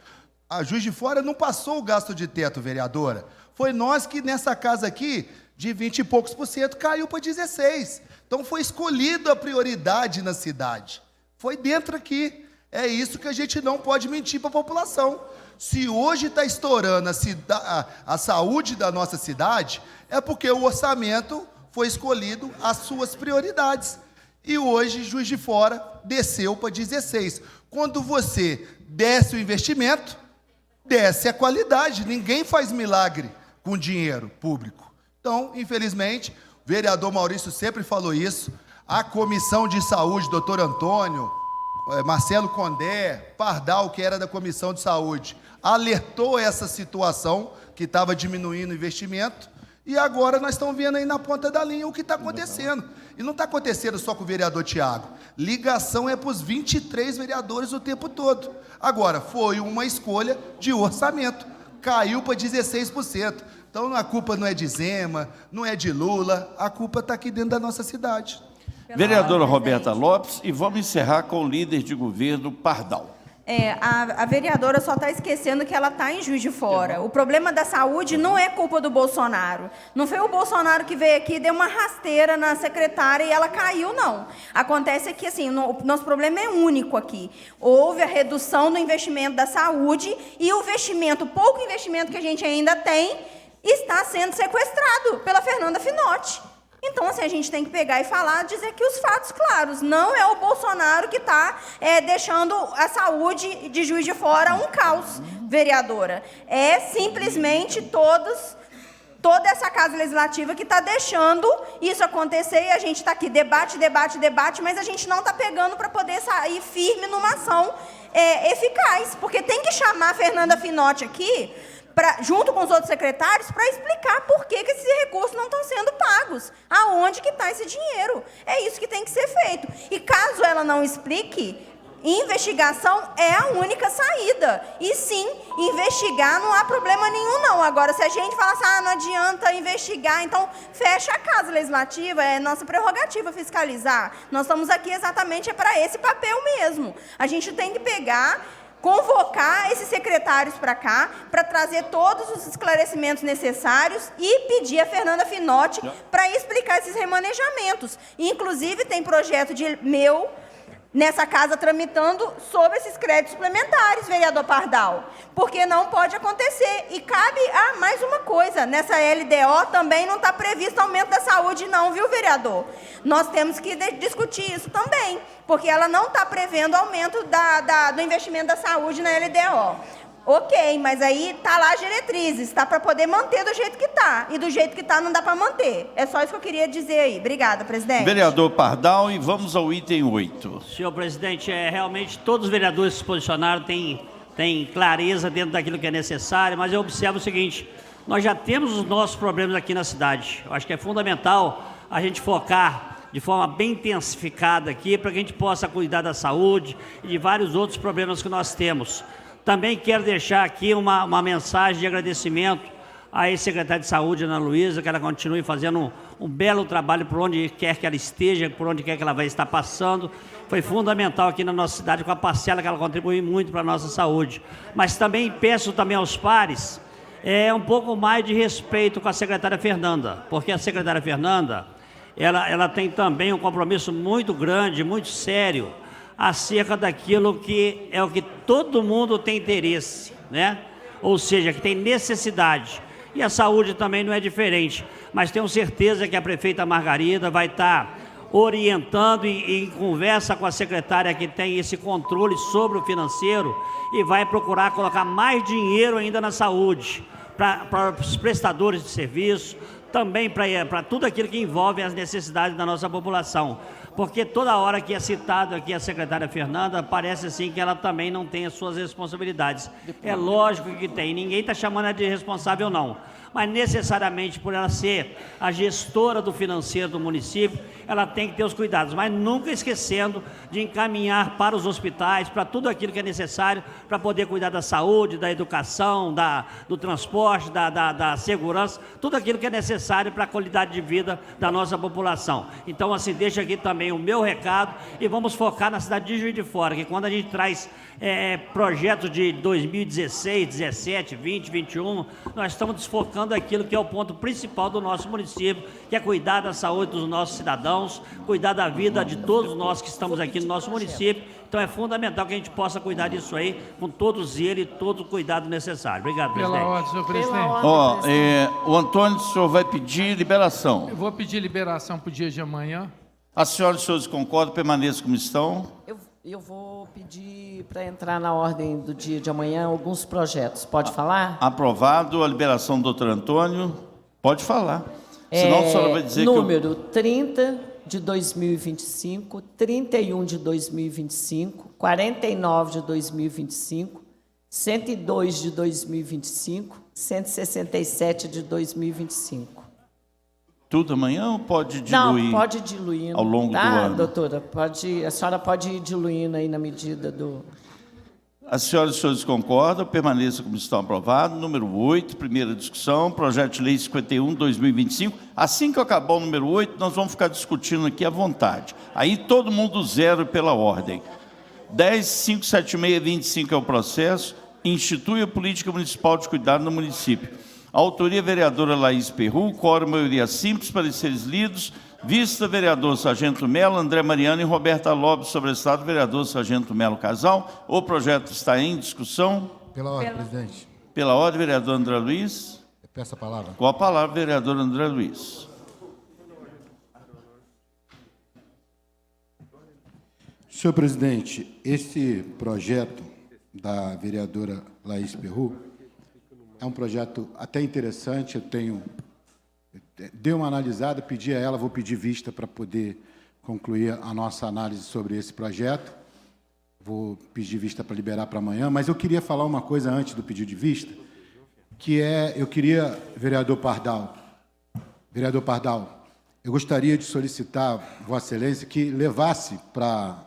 A Juiz de Fora não passou o gasto de teto, vereadora. Foi nós que, nessa casa aqui, de 20 e poucos %, caiu para 16%. Então, foi escolhida a prioridade na cidade. Foi dentro aqui. É isso que a gente não pode mentir para a população. Se hoje está estourando a saúde da nossa cidade, é porque o orçamento foi escolhido as suas prioridades. E hoje, Juiz de Fora desceu para 16. Quando você desce o investimento, desce a qualidade. Ninguém faz milagre com dinheiro público. Então, infelizmente, o vereador Maurício sempre falou isso. A Comissão de Saúde, doutor Antônio, Marcelo Condé, Pardal, que era da Comissão de Saúde, alertou essa situação que estava diminuindo o investimento, e agora nós estamos vendo aí na ponta da linha o que está acontecendo. E não está acontecendo só com o vereador Tiago. Ligação é para os 23 vereadores o tempo todo. Agora, foi uma escolha de orçamento. Caiu para 16%. Então, a culpa não é de Zema, não é de Lula, a culpa está aqui dentro da nossa cidade. Vereadora Roberta Lopes, e vamos encerrar com o líder de governo, Pardal. A vereadora só está esquecendo que ela está em Juiz de Fora. O problema da saúde não é culpa do Bolsonaro. Não foi o Bolsonaro que veio aqui e deu uma rasteira na secretária e ela caiu, não. Acontece que, assim, o nosso problema é único aqui. Houve a redução do investimento da saúde e o pouco investimento que a gente ainda tem, está sendo sequestrado pela Fernanda Finotti. Então, assim, a gente tem que pegar e falar, dizer que os fatos claros. Não é o Bolsonaro que está deixando a saúde de Juiz de Fora um caos, vereadora. É simplesmente toda essa casa legislativa que está deixando isso acontecer, e a gente está aqui, debate, mas a gente não está pegando para poder sair firme numa ação eficaz, porque tem que chamar a Fernanda Finotti aqui, junto com os outros secretários, para explicar por que esses recursos não estão sendo pagos, aonde que está esse dinheiro. É isso que tem que ser feito. E caso ela não explique, investigação é a única saída. E sim, investigar não há problema nenhum, não. Agora, se a gente falar assim, não adianta investigar, então fecha a casa legislativa, é nossa prerrogativa fiscalizar. Nós estamos aqui exatamente para esse papel mesmo. A gente tem que convocar esses secretários para cá, para trazer todos os esclarecimentos necessários e pedir a Fernanda Finotti para explicar esses remanejamentos. Inclusive, tem projeto meu nessa casa tramitando sobre esses créditos suplementares, vereador Pardal, porque não pode acontecer. E cabe mais uma coisa, nessa LDO também não está previsto aumento da saúde não, viu, vereador? Nós temos que discutir isso também, porque ela não está prevendo aumento do investimento da saúde na LDO. Ok, mas aí está lá as diretrizes, está para poder manter do jeito que está. E do jeito que está não dá para manter. É só isso que eu queria dizer aí. Obrigada, presidente. Vereador Pardal, e vamos ao item 8. Senhor presidente, realmente todos os vereadores que se posicionaram têm clareza dentro daquilo que é necessário, mas eu observo o seguinte, nós já temos os nossos problemas aqui na cidade. Eu acho que é fundamental a gente focar de forma bem intensificada aqui, para que a gente possa cuidar da saúde e de vários outros problemas que nós temos. Também quero deixar aqui uma mensagem de agradecimento à ex-secretária de Saúde, Ana Luísa, que ela continue fazendo um belo trabalho por onde quer que ela esteja, por onde quer que ela vai estar passando. Foi fundamental aqui na nossa cidade, com a parcela que ela contribui muito para a nossa saúde. Mas também peço também aos pares um pouco mais de respeito com a secretária Fernanda, porque a secretária Fernanda, ela tem também um compromisso muito grande, muito sério, acerca daquilo que é o que todo mundo tem interesse, né? Ou seja, que tem necessidade. E a saúde também não é diferente. Mas tenho certeza que a prefeita Margarida vai estar orientando e em conversa com a secretária que tem esse controle sobre o financeiro e vai procurar colocar mais dinheiro ainda na saúde, para os prestadores de serviço, também para tudo aquilo que envolve as necessidades da nossa população. Porque toda hora que é citado aqui a secretária Fernanda, parece assim que ela também não tem as suas responsabilidades. É lógico que tem, ninguém está chamando ela de responsável não, mas necessariamente por ela ser a gestora do financeiro do município, ela tem que ter os cuidados, mas nunca esquecendo de encaminhar para os hospitais, para tudo aquilo que é necessário para poder cuidar da saúde, da educação, do transporte, da segurança, tudo aquilo que é necessário para a qualidade de vida da nossa população. Então, assim, deixa aqui também o meu recado e vamos focar na cidade de Juiz de Fora, que quando a gente traz projetos de 2016, 17, 20, 21, nós estamos desfocando aquilo que é o ponto principal do nosso município, que é cuidar da saúde dos nossos cidadãos, cuidar da vida de todos nós que estamos aqui no nosso município. Então é fundamental que a gente possa cuidar disso aí, com todos eles e todo o cuidado necessário. Obrigado, presidente. Pela ordem, senhor presidente. O Antônio, o senhor vai pedir liberação. Eu vou pedir liberação para o dia de amanhã. A senhora e os senhores concordam, permaneçam como estão. Eu vou pedir para entrar na ordem do dia de amanhã alguns projetos. Pode falar? Aprovado a liberação do doutor Antônio. Pode falar. Senão a senhora vai dizer número 30 de 2025, 31 de 2025, 49 de 2025, 102 de 2025, 167 de 2025. Tudo amanhã ou pode diluir? Não, pode diluir. Ao longo do ano. Doutora? A senhora pode ir diluindo aí na medida do... As senhoras e os senhores concordam, permaneça como estão aprovados. Número 8, primeira discussão, projeto de lei 51/2025. Assim que acabar o número 8, nós vamos ficar discutindo aqui à vontade. Aí todo mundo zero pela ordem. 10.576/25 é o processo. Institui a política municipal de cuidado no município. Autoria vereadora Laís Perru, quórum maioria simples, pareceres lidos. Vista vereador Sargento Melo, André Mariano e Roberta Lopes, sobrestado vereador Sargento Melo Casal. O projeto está em discussão. Pela ordem, presidente. Pela ordem, vereador André Luiz. Eu peço a palavra. Com a palavra, vereador André Luiz. Senhor presidente, esse projeto da vereadora Laís Perru é um projeto até interessante. Dei uma analisada, pedi a ela, vou pedir vista para poder concluir a nossa análise sobre esse projeto. Vou pedir vista para liberar para amanhã, mas eu queria falar uma coisa antes do pedido de vista, que eu queria, vereador Pardal, eu gostaria de solicitar, Vossa Excelência, que levasse para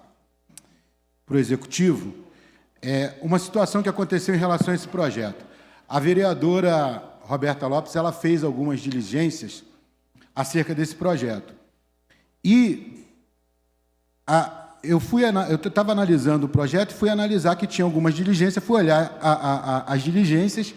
o Executivo uma situação que aconteceu em relação a esse projeto. A vereadora Roberta Lopes, ela fez algumas diligências acerca desse projeto. E eu estava analisando o projeto e fui analisar que tinha algumas diligências, fui olhar as diligências,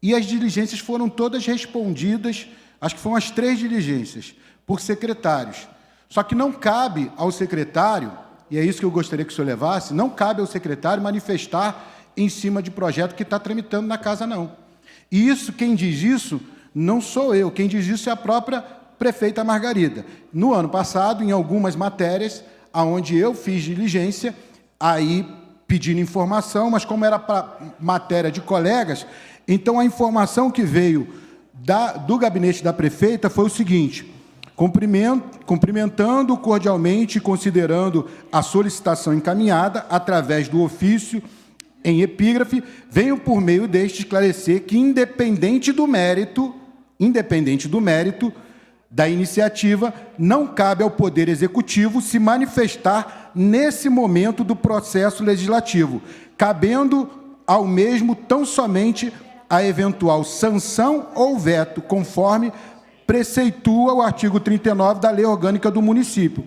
e as diligências foram todas respondidas, acho que foram as 3 diligências, por secretários. Só que não cabe ao secretário, e é isso que eu gostaria que o senhor levasse, não cabe ao secretário manifestar em cima de projeto que está tramitando na casa, não. E isso, quem diz isso, não sou eu, quem diz isso é a própria prefeita Margarida. No ano passado, em algumas matérias, onde eu fiz diligência, aí pedindo informação, mas como era para matéria de colegas, então a informação que veio do gabinete da prefeita foi o seguinte: cumprimentando cordialmente e considerando a solicitação encaminhada através do ofício em epígrafe, venho por meio deste esclarecer que, independente do mérito da iniciativa, não cabe ao Poder Executivo se manifestar nesse momento do processo legislativo, cabendo ao mesmo tão somente a eventual sanção ou veto, conforme preceitua o artigo 39 da Lei Orgânica do Município.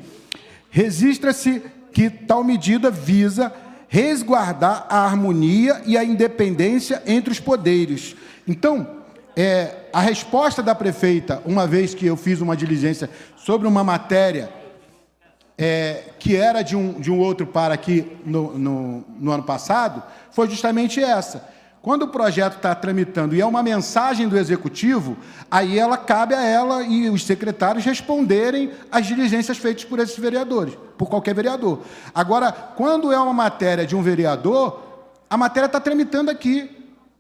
Registra-se que tal medida visa resguardar a harmonia e a independência entre os poderes. Então, a resposta da prefeita, uma vez que eu fiz uma diligência sobre uma matéria que era de um outro par aqui no ano passado, foi justamente essa. Quando o projeto está tramitando e é uma mensagem do Executivo, aí ela cabe a ela e os secretários responderem às diligências feitas por esses vereadores, por qualquer vereador. Agora, quando é uma matéria de um vereador, a matéria está tramitando aqui.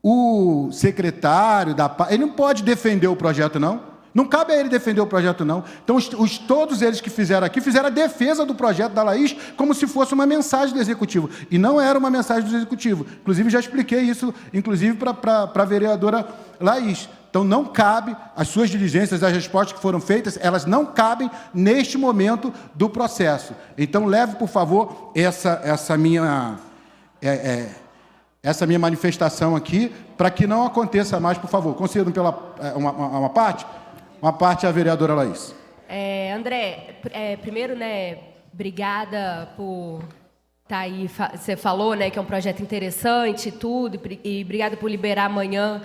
O secretário ele não pode defender o projeto, não. Não cabe a ele defender o projeto, não. Então, todos eles que fizeram aqui, fizeram a defesa do projeto da Laís como se fosse uma mensagem do Executivo. E não era uma mensagem do Executivo. Inclusive, já expliquei isso, inclusive, para a vereadora Laís. Então, não cabe, as suas diligências, as respostas que foram feitas, elas não cabem neste momento do processo. Então, leve, por favor, essa minha manifestação aqui, para que não aconteça mais, por favor. Concedam uma parte? Uma parte à vereadora Laís. André, primeiro, né, obrigada por estar aí. Você falou, né, que é um projeto interessante e tudo, e obrigada por liberar amanhã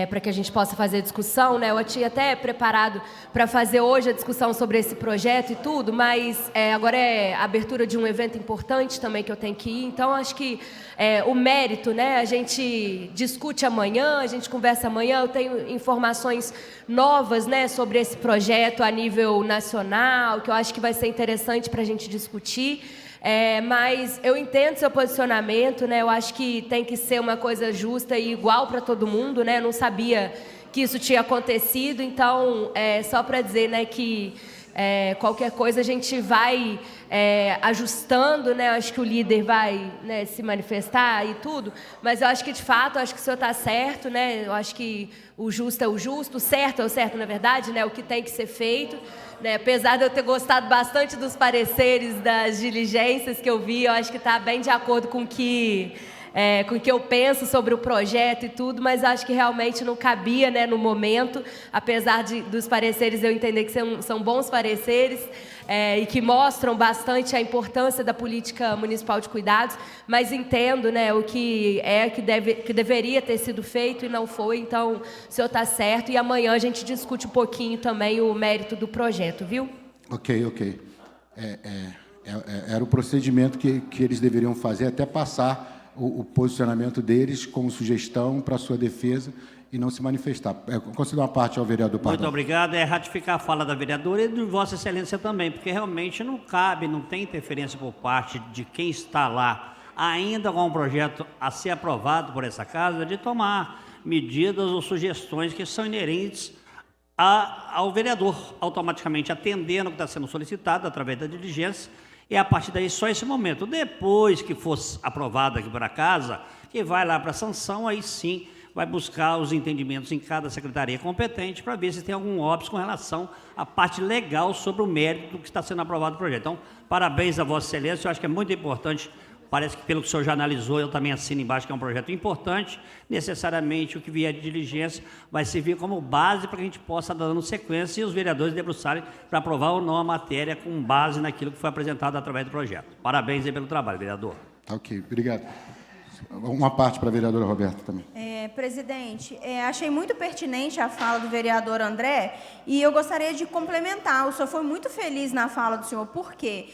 para que a gente possa fazer a discussão, né? Eu tinha até preparado para fazer hoje a discussão sobre esse projeto e tudo, mas agora é a abertura de um evento importante também que eu tenho que ir, então acho que o mérito, né, a gente discute amanhã, a gente conversa amanhã, eu tenho informações novas, né, sobre esse projeto a nível nacional, que eu acho que vai ser interessante para a gente discutir. Mas eu entendo seu posicionamento, né? Eu acho que tem que ser uma coisa justa e igual para todo mundo, né? Eu não sabia que isso tinha acontecido, então, só para dizer, né, que qualquer coisa a gente vai ajustando, né? Eu acho que o líder vai, né, se manifestar e tudo, mas eu acho que, de fato, eu acho que o senhor está certo, né? Eu acho que o justo é o justo, o certo é o certo, na verdade, né? O que tem que ser feito. Né, apesar de eu ter gostado bastante dos pareceres das diligências que eu vi, eu acho que está bem de acordo com o que eu penso sobre o projeto e tudo, mas acho que realmente não cabia, né, no momento, apesar dos pareceres eu entender que são bons pareceres e que mostram bastante a importância da política municipal de cuidados, mas entendo, né, o que deveria ter sido feito e não foi, então o senhor está certo, e amanhã a gente discute um pouquinho também o mérito do projeto, viu? Ok. Era o procedimento que eles deveriam fazer até passar o posicionamento deles como sugestão para a sua defesa e não se manifestar. Consigo uma parte ao vereador Pardal. Muito obrigado. Ratificar a fala da vereadora e de Vossa Excelência também, porque realmente não cabe, não tem interferência por parte de quem está lá, ainda com um projeto a ser aprovado por essa casa, de tomar medidas ou sugestões que são inerentes ao vereador, automaticamente atendendo o que está sendo solicitado através da diligência, e a partir daí só esse momento. Depois que fosse aprovado aqui para casa, que vai lá para a sanção, aí sim vai buscar os entendimentos em cada secretaria competente para ver se tem algum óbice com relação à parte legal sobre o mérito do que está sendo aprovado o projeto. Então, parabéns a Vossa Excelência, eu acho que é muito importante, parece que pelo que o senhor já analisou, eu também assino embaixo que é um projeto importante, necessariamente o que vier de diligência vai servir como base para que a gente possa dar dando sequência e os vereadores debruçarem para aprovar ou não a matéria com base naquilo que foi apresentado através do projeto. Parabéns aí pelo trabalho, vereador. Ok, obrigado. Uma parte para a vereadora Roberta também. Presidente, achei muito pertinente a fala do vereador André e eu gostaria de complementar. O senhor foi muito feliz na fala do senhor, porque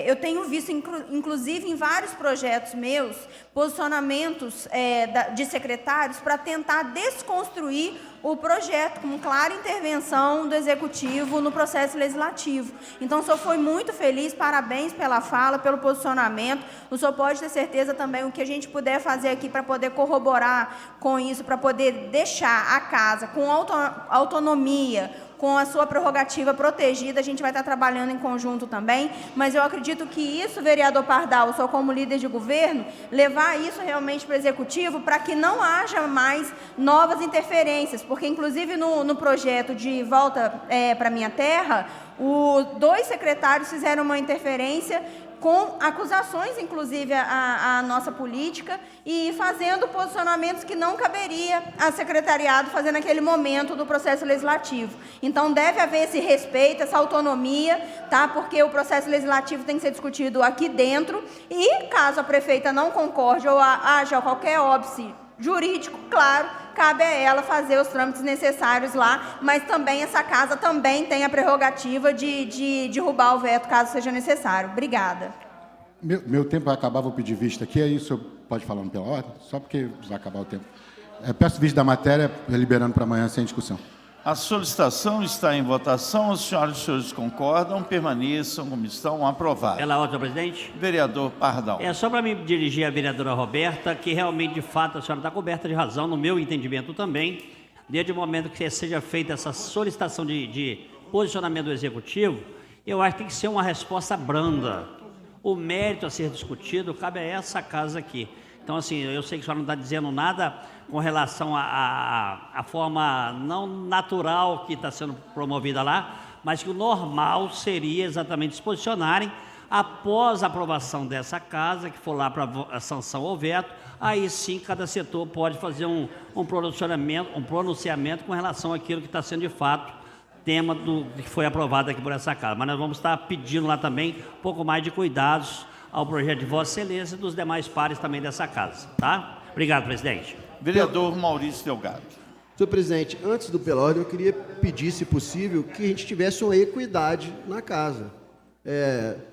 eu tenho visto, inclusive em vários projetos meus, posicionamentos de secretários para tentar desconstruir o projeto, com clara intervenção do Executivo no processo legislativo. Então, o senhor foi muito feliz, parabéns pela fala, pelo posicionamento. O senhor pode ter certeza também o que a gente puder fazer aqui para poder corroborar com isso, para poder deixar a casa com autonomia, com a sua prerrogativa protegida, a gente vai estar trabalhando em conjunto também, mas eu acredito que isso, vereador Pardal, o senhor como líder de governo, levar isso realmente para o Executivo para que não haja mais novas interferências, porque inclusive no projeto de Volta para Minha Terra, os 2 secretários fizeram uma interferência com acusações, inclusive, à nossa política e fazendo posicionamentos que não caberia a secretariado fazer naquele momento do processo legislativo. Então, deve haver esse respeito, essa autonomia, tá? Porque o processo legislativo tem que ser discutido aqui dentro e, caso a prefeita não concorde ou haja qualquer óbice jurídico, claro, cabe a ela fazer os trâmites necessários lá, mas também essa casa também tem a prerrogativa de derrubar o veto, caso seja necessário. Obrigada. Meu tempo vai acabar, vou pedir vista aqui, aí o senhor pode falar pela ordem? Só porque vai acabar o tempo. Peço vídeo da matéria, liberando para amanhã sem discussão. A solicitação está em votação. As senhoras e os senhores concordam? Permaneçam como estão. Aprovado. Pela ordem, presidente. Vereador Pardal. É só para me dirigir à vereadora Roberta, que realmente, de fato, a senhora está coberta de razão, no meu entendimento também, desde o momento que seja feita essa solicitação de posicionamento do Executivo, eu acho que tem que ser uma resposta branda. O mérito a ser discutido cabe a essa casa aqui. Então, assim, eu sei que a senhora não está dizendo nada com relação à forma não natural que está sendo promovida lá, mas que o normal seria exatamente se posicionarem após a aprovação dessa casa, que for lá para a sanção ou veto, aí sim cada setor pode fazer um pronunciamento com relação àquilo que está sendo de fato tema que foi aprovado aqui por essa casa. Mas nós vamos estar pedindo lá também um pouco mais de cuidados ao projeto de Vossa Excelência e dos demais pares também dessa casa, tá? Obrigado, presidente. Vereador Maurício Delgado. Senhor presidente, antes do pela ordem, eu queria pedir, se possível, que a gente tivesse uma equidade na casa.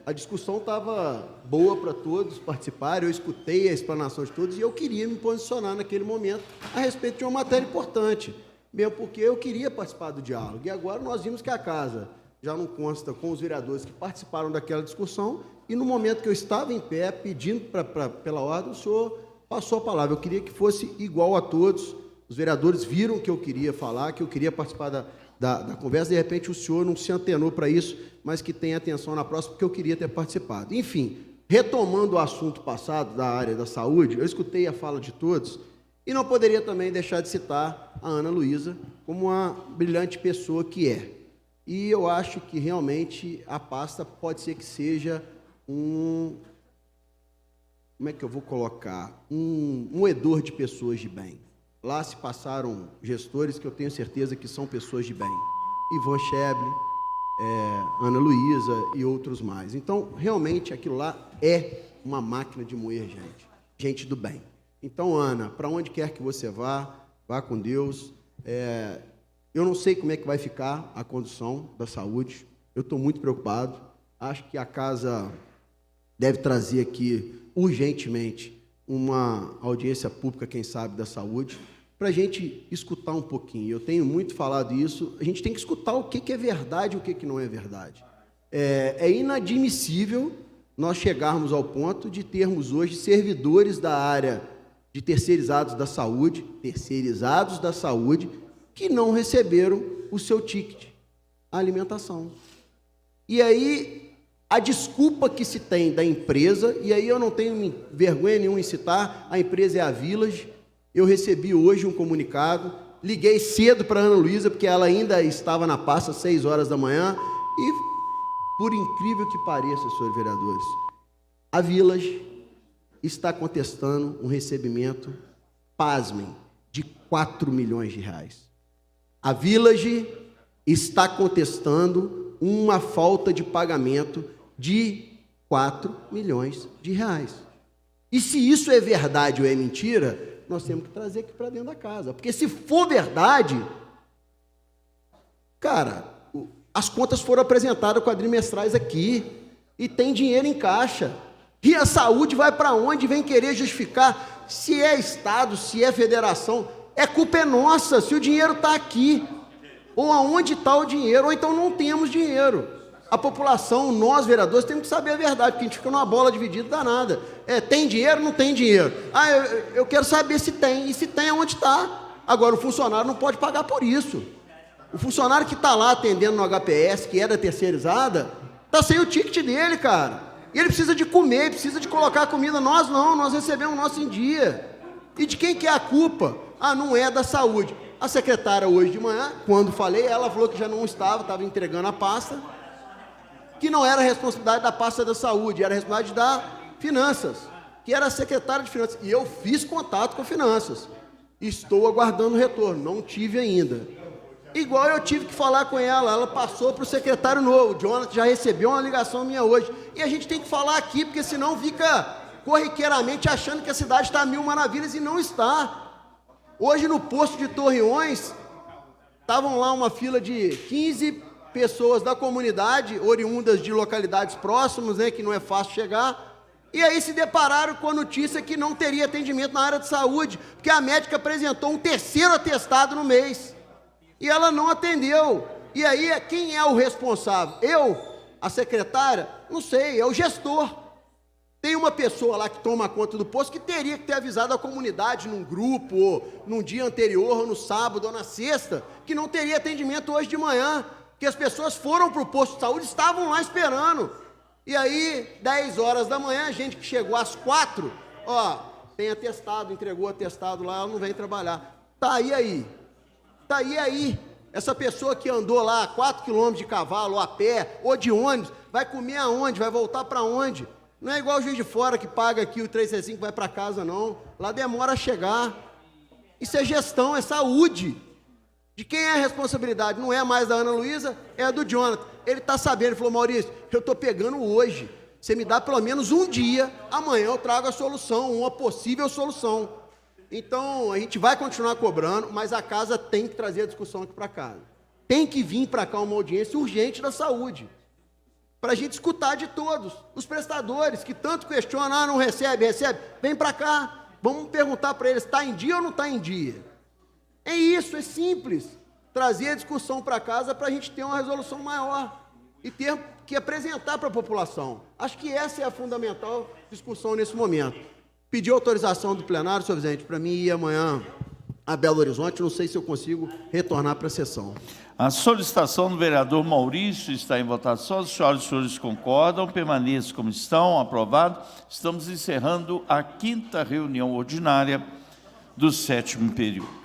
A discussão estava boa para todos participarem, eu escutei a explanação de todos e eu queria me posicionar naquele momento a respeito de uma matéria importante, mesmo porque eu queria participar do diálogo. E agora nós vimos que a casa já não consta com os vereadores que participaram daquela discussão e no momento que eu estava em pé pedindo pela ordem, o senhor passou a palavra. Eu queria que fosse igual a todos. Os vereadores viram que eu queria falar, que eu queria participar da conversa. De repente, o senhor não se antenou para isso, mas que tenha atenção na próxima, porque eu queria ter participado. Enfim, retomando o assunto passado da área da saúde, eu escutei a fala de todos e não poderia também deixar de citar a Ana Luísa como uma brilhante pessoa que é. E eu acho que realmente a pasta pode ser que seja como é que eu vou colocar? Um moedor de pessoas de bem. Lá se passaram gestores que eu tenho certeza que são pessoas de bem. Ivan Scheble, Ana Luísa e outros mais. Então, realmente, aquilo lá é uma máquina de moer gente. Gente do bem. Então, Ana, para onde quer que você vá com Deus. Eu não sei como é que vai ficar a condução da saúde. Eu estou muito preocupado. Acho que a casa deve trazer aqui, urgentemente, uma audiência pública, quem sabe, da saúde, para a gente escutar um pouquinho. Eu tenho muito falado isso. A gente tem que escutar o que é verdade e o que não é verdade. É inadmissível nós chegarmos ao ponto de termos hoje servidores da área de terceirizados da saúde, que não receberam o seu ticket, a alimentação. E aí, a desculpa que se tem da empresa, e aí eu não tenho vergonha nenhuma em citar, a empresa é a Village. Eu recebi hoje um comunicado, liguei cedo para a Ana Luísa, porque ela ainda estava na pasta às 6 horas da manhã, e, por incrível que pareça, senhores vereadores, a Village está contestando um recebimento, pasmem, de 4 milhões de reais. A Village está contestando uma falta de pagamento de 4 milhões de reais. E se isso é verdade ou é mentira, nós temos que trazer aqui para dentro da casa. Porque se for verdade, cara, as contas foram apresentadas quadrimestrais aqui e tem dinheiro em caixa. E a saúde vai para onde? Vem querer justificar se é Estado, se é federação. Culpa é nossa, se o dinheiro está aqui. Ou aonde está o dinheiro, ou então não temos dinheiro. A população, nós vereadores, temos que saber a verdade, porque a gente fica numa bola dividida danada. Tem dinheiro, não tem dinheiro. Eu quero saber se tem, e se tem, aonde está. Agora, o funcionário não pode pagar por isso. O funcionário que está lá atendendo no HPS, que é da terceirizada, está sem o ticket dele, cara. E ele precisa de comer, precisa de colocar a comida. Nós não, nós recebemos o nosso em dia. E de quem que é a culpa? Não é da saúde. A secretária hoje de manhã, quando falei, ela falou que já não estava entregando a pasta, que não era responsabilidade da pasta da saúde, era responsabilidade da finanças, que era a secretária de finanças. E eu fiz contato com finanças. Estou aguardando o retorno, não tive ainda. Igual eu tive que falar com ela passou para o secretário novo, o Jonathan já recebeu uma ligação minha hoje. E a gente tem que falar aqui, porque senão fica corriqueiramente achando que a cidade está a mil maravilhas e não está. Hoje, no posto de Torreões, estavam lá uma fila de 15 pessoas da comunidade, oriundas de localidades próximas, que não é fácil chegar, E aí se depararam com a notícia que não teria atendimento na área de saúde, porque a médica apresentou um 3º atestado no mês. E ela não atendeu. E aí, quem é o responsável? Eu? A secretária? Não sei, é o gestor. Tem uma pessoa lá que toma conta do posto que teria que ter avisado a comunidade num grupo, ou num dia anterior, ou no sábado, ou na sexta, que não teria atendimento hoje de manhã, que as pessoas foram para o posto de saúde, estavam lá esperando. E aí, 10 horas da manhã, a gente que chegou às 4, ó, tem atestado, entregou atestado lá, ela não vem trabalhar. Tá aí. Tá aí. Essa pessoa que andou lá 4 quilômetros de cavalo, ou a pé, ou de ônibus, vai comer aonde? Vai voltar para onde? Não é igual o Juiz de Fora que paga aqui o 365 vai para casa, não. Lá demora a chegar. Isso é gestão, é saúde. De quem é a responsabilidade? Não é mais da Ana Luísa, é a do Jonathan. Ele está sabendo, ele falou, Maurício, eu estou pegando hoje. Você me dá pelo menos um dia, amanhã eu trago a solução, uma possível solução. Então, a gente vai continuar cobrando, mas a casa tem que trazer a discussão aqui para casa. Tem que vir para cá uma audiência urgente da saúde, para a gente escutar de todos, os prestadores, que tanto questionam, não recebe, vem para cá, vamos perguntar para eles, está em dia ou não está em dia? É isso, é simples, trazer a discussão para casa para a gente ter uma resolução maior e ter que apresentar para a população. Acho que essa é a fundamental discussão nesse momento. Pedi autorização do plenário, senhor presidente, para mim ir amanhã a Belo Horizonte, não sei se eu consigo retornar para a sessão. A solicitação do vereador Maurício está em votação. As senhoras e senhores concordam, permaneçam como estão, aprovado. Estamos encerrando a 5ª reunião ordinária do 7º período.